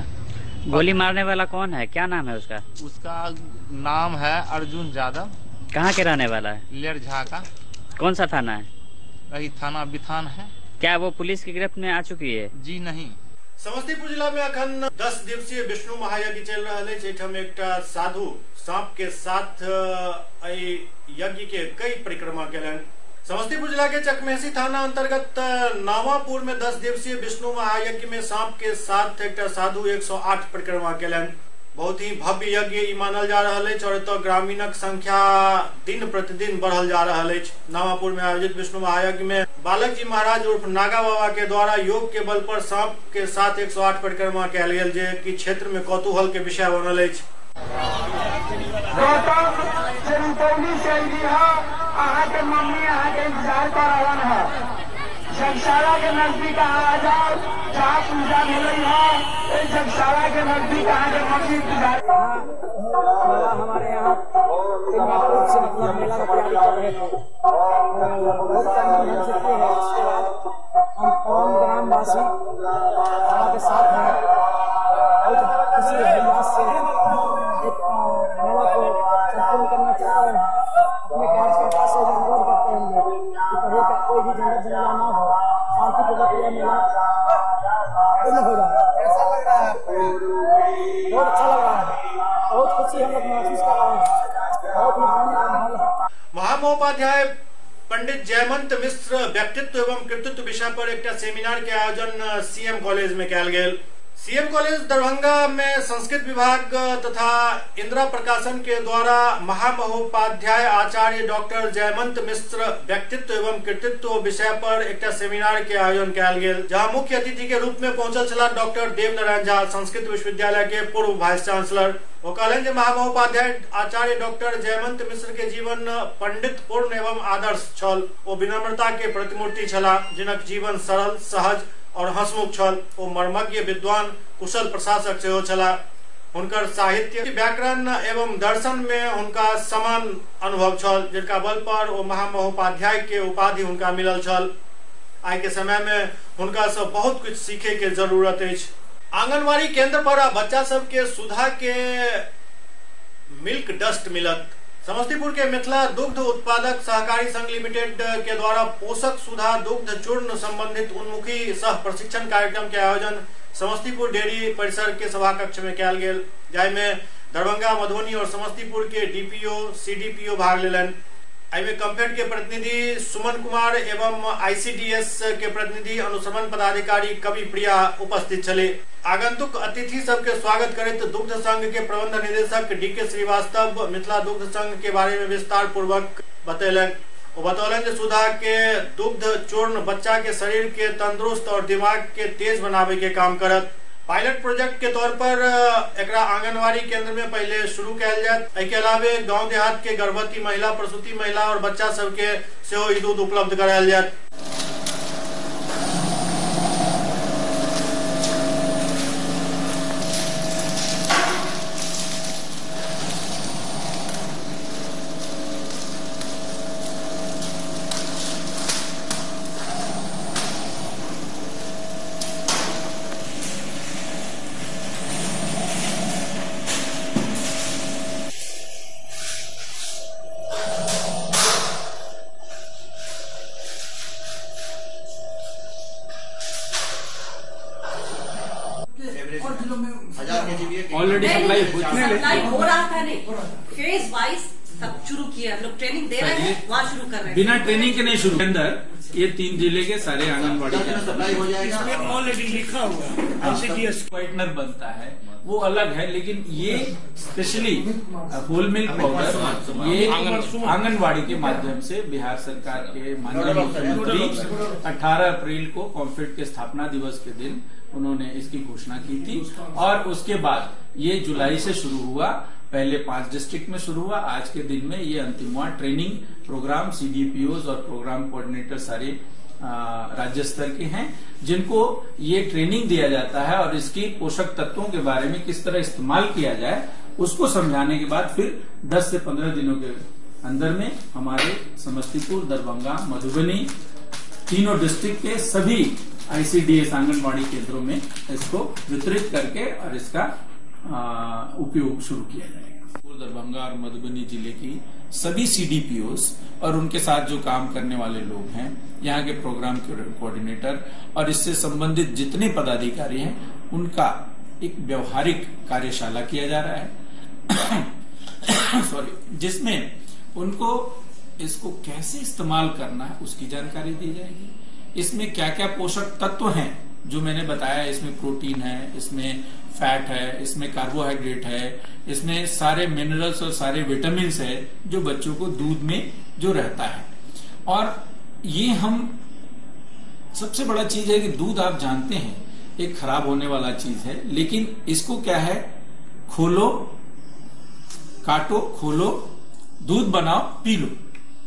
गोली मारने वाला कौन है, क्या नाम है उसका? उसका नाम है अर्जुन यादव। कहाँ के रहने वाला है? लेरझा का। कौन सा थाना है? वही थाना बिथान है। क्या वो पुलिस की गिरफ्त में आ चुकी है? जी नहीं। समस्तीपुर जिला में अखन 10 दिवसीय विष्णु महायज्ञ चल रहा है। एहिठाम एकटा साधु सांप के साथ यज्ञ के कई परिक्रमा केलन। समस्तीपुर जिला के चकमेहसी थाना अंतर्गत नावापुर में 10 दिवसीय विष्णु महायज्ञ में सांप के साथ एकटा साधु 108 परिक्रमा केलन। बहुत ही भव्य यज्ञ मानल जा रहा है और तो ग्रामीणक संख्या दिन प्रतिदिन बढ़ल जा रहा है। नावापुर में आयोजित विष्णु महायज्ञ में बालक जी महाराज उर्फ नागा बाबा के द्वारा योग के बल पर सांप के साथ 108 परिक्रमा कयल गेल, जे कि क्षेत्र में कौतूहल के विषय बनल अछि। जगशाला के नजदीक आ जाओ, जहाँ पूजा मिल रही है, जगशाला के नजदीक आके मस्जिद हमारे यहाँ से मतलब मेला का तैयारी कर रहे थे। बहुत है। इसके बाद हम तमाम ग्रामवासी हमारे साथ हैं। किसी उल्लास से एक मेला को संपूर्ण करना चाह रहे हैं। अपने कार्यकर्ता से अनुरोध करते हैं कि कहीं का कोई भी झंझट ना हो, शांतिपूर्वक यह मेला पूर्ण हो जाए। ऐसा लग रहा है, बहुत अच्छा लग रहा है, बहुत खुशी हम लोग महसूस कर रहे हैं। बहुत माहौल है। महामहोपाध्याय पंडित जयमंत मिश्र व्यक्तित्व एवं कृतित्व विषय पर एक सेमिनार के आयोजन सीएम कॉलेज में कयल गेल। सीएम कॉलेज दरभंगा में संस्कृत विभाग तथा इंदिरा प्रकाशन के द्वारा महामहोपाध्याय आचार्य डॉक्टर जयमंत मिश्र व्यक्तित्व एवं कृतित्व विषय पर एक सेमिनार के आयोजन कयल गेल, जहां मुख्य अतिथि के रूप में पहुंचल छला डॉक्टर देवनारायण झा, संस्कृत विश्वविद्यालय के पूर्व वाइस चांसलर। वो कहलन जे महामहोपाध्याय आचार्य डॉक्टर जयमंत मिश्र के जीवन पंडित पूर्ण एवं आदर्श छल। वो विनम्रता के प्रतिमूर्ति छला, जिनक जीवन सरल सहज और हंसमुख छल। वो मर्मज्ञ विद्वान कुशल प्रशासक सेहो छला। हुनकर साहित्य व्याकरण एवं दर्शन में हुनका समान अनुभव छल, जिनका बल पर वो महामहोपाध्याय के उपाधि हुनका मिलल छल। आइ के समय में हुनका से बहुत कुछ सीखे के जरूरत अछि। आंगनबाड़ी केंद्र पर बच्चा सब के सुधा के मिल्क डस्ट मिलत। समस्तीपुर के मिथिला दुग्ध उत्पादक सहकारी संघ लिमिटेड के द्वारा पोषक सुधा दुग्ध चूर्ण संबंधित उन्मुखी सह प्रशिक्षण कार्यक्रम के आयोजन समस्तीपुर डेयरी परिसर के सभा कक्ष में कयल गेल, जाहिमे दरभंगा, मधुबनी और समस्तीपुर के डीपीओ सीडीपीओ भाग लेलन। आइमे कंफेड के प्रतिनिधि सुमन कुमार एवं आईसीडीएस के प्रतिनिधि अनुश्रवण पदाधिकारी कवि प्रिया उपस्थित छले। आगंतुक अतिथि सबके स्वागत करैत दुग्ध संघ के प्रबंध निदेशक डीके श्रीवास्तव मिथिला दुग्ध संघ के बारे में विस्तार पूर्वक बतैलन। वो बतौलन जे सुधा के दुग्ध चूर्ण बच्चा के शरीर के तंदुरुस्त और दिमाग के तेज बनावे के काम करत। पायलट प्रोजेक्ट के तौर पर एकरा आंगनबाड़ी केंद्र में पहले शुरू कयल जायत। एके अलावे गांव देहात के गर्भवती महिला, प्रसूति महिला और बच्चा सबके सेहो ई दूध उपलब्ध करायल जायत। सप्लाई हो रहा था नहीं, फेज वाइज सब शुरू किया, हम लोग ट्रेनिंग दे रहे हैं, वहाँ शुरू कर रहे हैं। बिना ट्रेनिंग के नहीं शुरू। अंदर ये 3 जिले के सारे आंगनबाड़ी ऑलरेडी लिखा हुआ व्हाइटनर बनता है, वो अलग है, लेकिन ये स्पेशली होल मिल्क पाउडर ये आंगनबाड़ी के माध्यम से बिहार सरकार के माननीय मुख्यमंत्री 18 अप्रैल को कॉम्फेड के स्थापना दिवस के दिन उन्होंने इसकी घोषणा की थी और उसके बाद ये जुलाई से शुरू हुआ। पहले 5 डिस्ट्रिक्ट में शुरू हुआ, आज के दिन में ये अंतिम हुआ। ट्रेनिंग प्रोग्राम CDPOs और प्रोग्राम कोऑर्डिनेटर सारे राज्य स्तर के हैं, जिनको ये ट्रेनिंग दिया जाता है और इसकी पोषक तत्वों के बारे में किस तरह इस्तेमाल किया जाए उसको समझाने के बाद फिर 10 से 15 दिनों के अंदर में हमारे समस्तीपुर, दरभंगा, मधुबनी तीनों डिस्ट्रिक्ट के सभी ICDS आंगनबाड़ी केंद्रों में इसको वितरित करके और इसका उपयोग शुरू किया जाएगा। दरभंगा और मधुबनी जिले की सभी CDPOs और उनके साथ जो काम करने वाले लोग हैं, यहाँ के प्रोग्राम कोऑर्डिनेटर और इससे संबंधित जितने पदाधिकारी हैं, उनका एक व्यवहारिक कार्यशाला किया जा रहा है सॉरी, जिसमें उनको इसको कैसे इस्तेमाल करना है उसकी जानकारी दी जाएगी। इसमें क्या क्या पोषक तत्व हैं जो मैंने बताया, इसमें प्रोटीन है, इसमें फैट है, इसमें कार्बोहाइड्रेट है, इसमें सारे मिनरल्स और सारे विटामिन है जो बच्चों को दूध में जो रहता है। और ये हम सबसे बड़ा चीज है कि दूध आप जानते हैं एक खराब होने वाला चीज है, लेकिन इसको क्या है, खोलो, काटो, खोलो, दूध बनाओ, पी लो।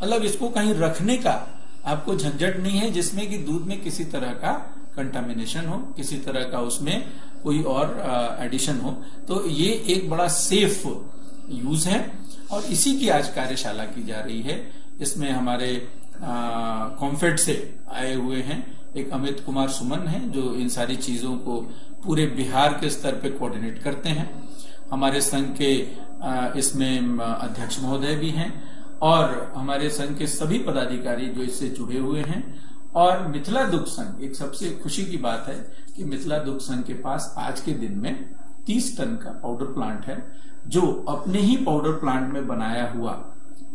मतलब इसको कहीं रखने का आपको झंझट नहीं है जिसमें कि दूध में किसी तरह का कंटामिनेशन हो, किसी तरह का उसमें कोई और एडिशन हो। तो ये एक बड़ा सेफ यूज है और इसी की आज कार्यशाला की जा रही है। इसमें हमारे कॉम्फेड से आए हुए हैं एक अमित कुमार सुमन हैं जो इन सारी चीजों को पूरे बिहार के स्तर पे कोऑर्डिनेट करते हैं। हमारे संघ के इसमें अध्यक्ष महोदय भी हैं और हमारे संघ के सभी पदाधिकारी जो इससे जुड़े हुए हैं। और मिथिला दुग्ध संघ, एक सबसे खुशी की बात है कि मिथिला दुग्ध संघ के पास आज के दिन में 30 टन का पाउडर प्लांट है जो अपने ही पाउडर प्लांट में बनाया हुआ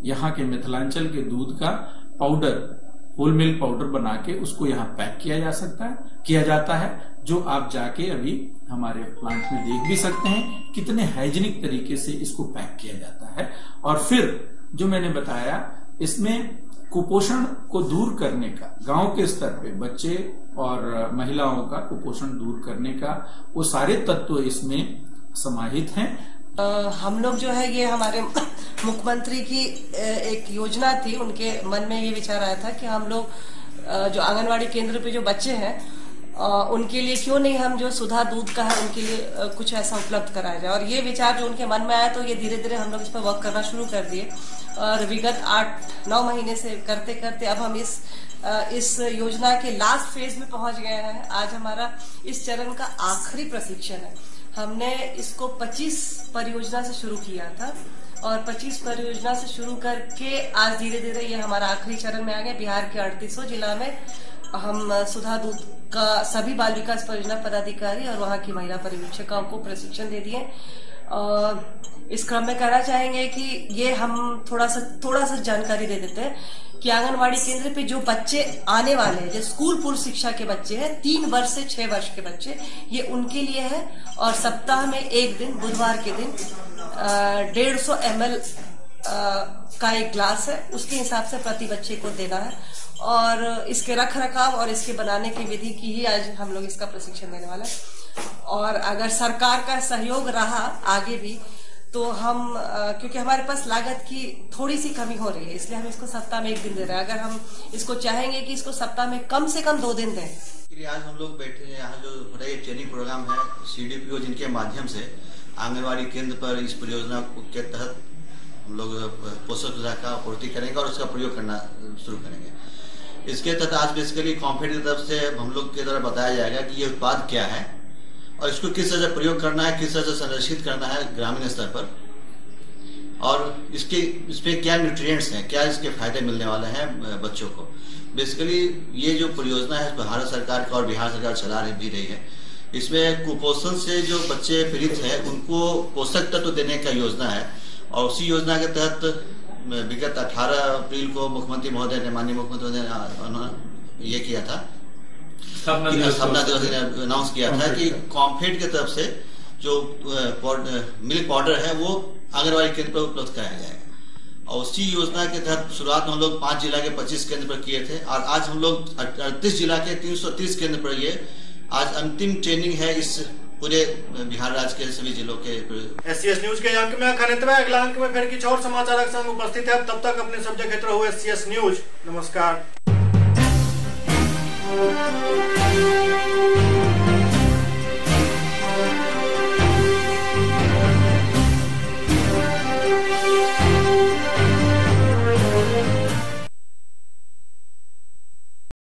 यहाँ के मिथिलांचल के दूध का पाउडर, होल मिल्क पाउडर बना के उसको यहाँ पैक किया जाता है जो आप जाके अभी हमारे प्लांट में देख भी सकते हैं कितने हाइजीनिक तरीके से इसको पैक किया जाता है। और फिर जो मैंने बताया, इसमें कुपोषण को दूर करने का, गांव के स्तर पे बच्चे और महिलाओं का कुपोषण दूर करने का वो सारे तत्व इसमें समाहित हैं। हम लोग जो है ये हमारे मुख्यमंत्री की एक योजना थी, उनके मन में ये विचार आया था कि हम लोग जो आंगनवाड़ी केंद्र पे जो बच्चे हैं उनके लिए क्यों नहीं हम जो सुधा दूध का है उनके लिए कुछ ऐसा उपलब्ध कराया जाए। और ये विचार जो उनके मन में आया तो ये धीरे धीरे हम लोग इस पर वर्क करना शुरू कर दिए और विगत 8-9 महीने से करते करते अब हम इस योजना के लास्ट फेज में पहुंच गए हैं। आज हमारा इस चरण का आखिरी प्रशिक्षण है। हमने इसको 25 परियोजना से शुरू किया था और 25 परियोजना से शुरू करके आज धीरे धीरे ये हमारा आखिरी चरण में आ गया। बिहार के 3800 जिला में हम सुधा दूध का सभी बाल विकास परियोजना पदाधिकारी और वहाँ की महिला पर्यवेक्षिकाओं को प्रशिक्षण दे दिए। और इस क्रम में कहना चाहेंगे कि ये हम थोड़ा सा जानकारी दे देते हैं कि आंगनवाड़ी केंद्र पे जो बच्चे आने वाले हैं, जो स्कूल पूर्व शिक्षा के बच्चे हैं, 3 वर्ष से 6 वर्ष के बच्चे, ये उनके लिए है। और सप्ताह में एक दिन, बुधवार के दिन 150 ml का एक ग्लास है, उसके हिसाब से प्रति बच्चे को देना है। और इसके रख रखाव और इसके बनाने की विधि की ही आज हम लोग इसका प्रशिक्षण देने वाला है। और अगर सरकार का सहयोग रहा आगे भी तो हम क्योंकि हमारे पास लागत की थोड़ी सी कमी हो रही है, इसलिए हम इसको सप्ताह में 1 दिन दे रहे हैं। अगर हम इसको चाहेंगे कि इसको सप्ताह में कम से कम 2 दिन दें। आज हम लोग बैठे हैं यहाँ, जो हमारा ये ट्रेनिंग प्रोग्राम है CDPO, जिनके माध्यम से आंगनबाड़ी केंद्र पर इस परियोजना के तहत हम लोग पोषक ऊर्जा का आपूर्ति करेंगे और उसका प्रयोग करना शुरू करेंगे। इसके तहत आज बेसिकली कॉम्फेड की तरफ से हम लोग के द्वारा बताया जाएगा कि ये उत्पाद क्या है और इसको किस तरह से प्रयोग करना है, किस तरह से संरक्षित करना है ग्रामीण स्तर पर, और इसपे क्या न्यूट्रिएंट्स हैं, क्या इसके फायदे मिलने वाले हैं बच्चों को। बेसिकली ये जो परियोजना है भारत सरकार का और बिहार सरकार चला भी रही है, इसमें कुपोषण से जो बच्चे पीड़ित हैं उनको पोषक तत्व देने का योजना है और उसी योजना के तहत विगत 18 अप्रैल को मुख्यमंत्री महोदय ने, माननीय मुख्यमंत्री ने ये किया था, स्थापना दिवस अनाउंस किया था कि कॉम्फेड की तरफ से जो मिल्क पाउडर है वो आंगनबाड़ी केंद्र पर उपलब्ध कराया जाएगा। और उसी योजना के तहत शुरुआत में हम लोग 5 जिला के 25 केंद्र पर किए थे और आज हम लोग 38 जिला के 330 केंद्र पर ये आज अंतिम ट्रेनिंग है इस पूरे बिहार राज्य के सभी जिलों के। SCS न्यूज के अंक में अगला अंक में फिर कुछ और समाचार संग उपस्थित है। तब तक अपने सब जगह रहो SCS न्यूज। नमस्कार।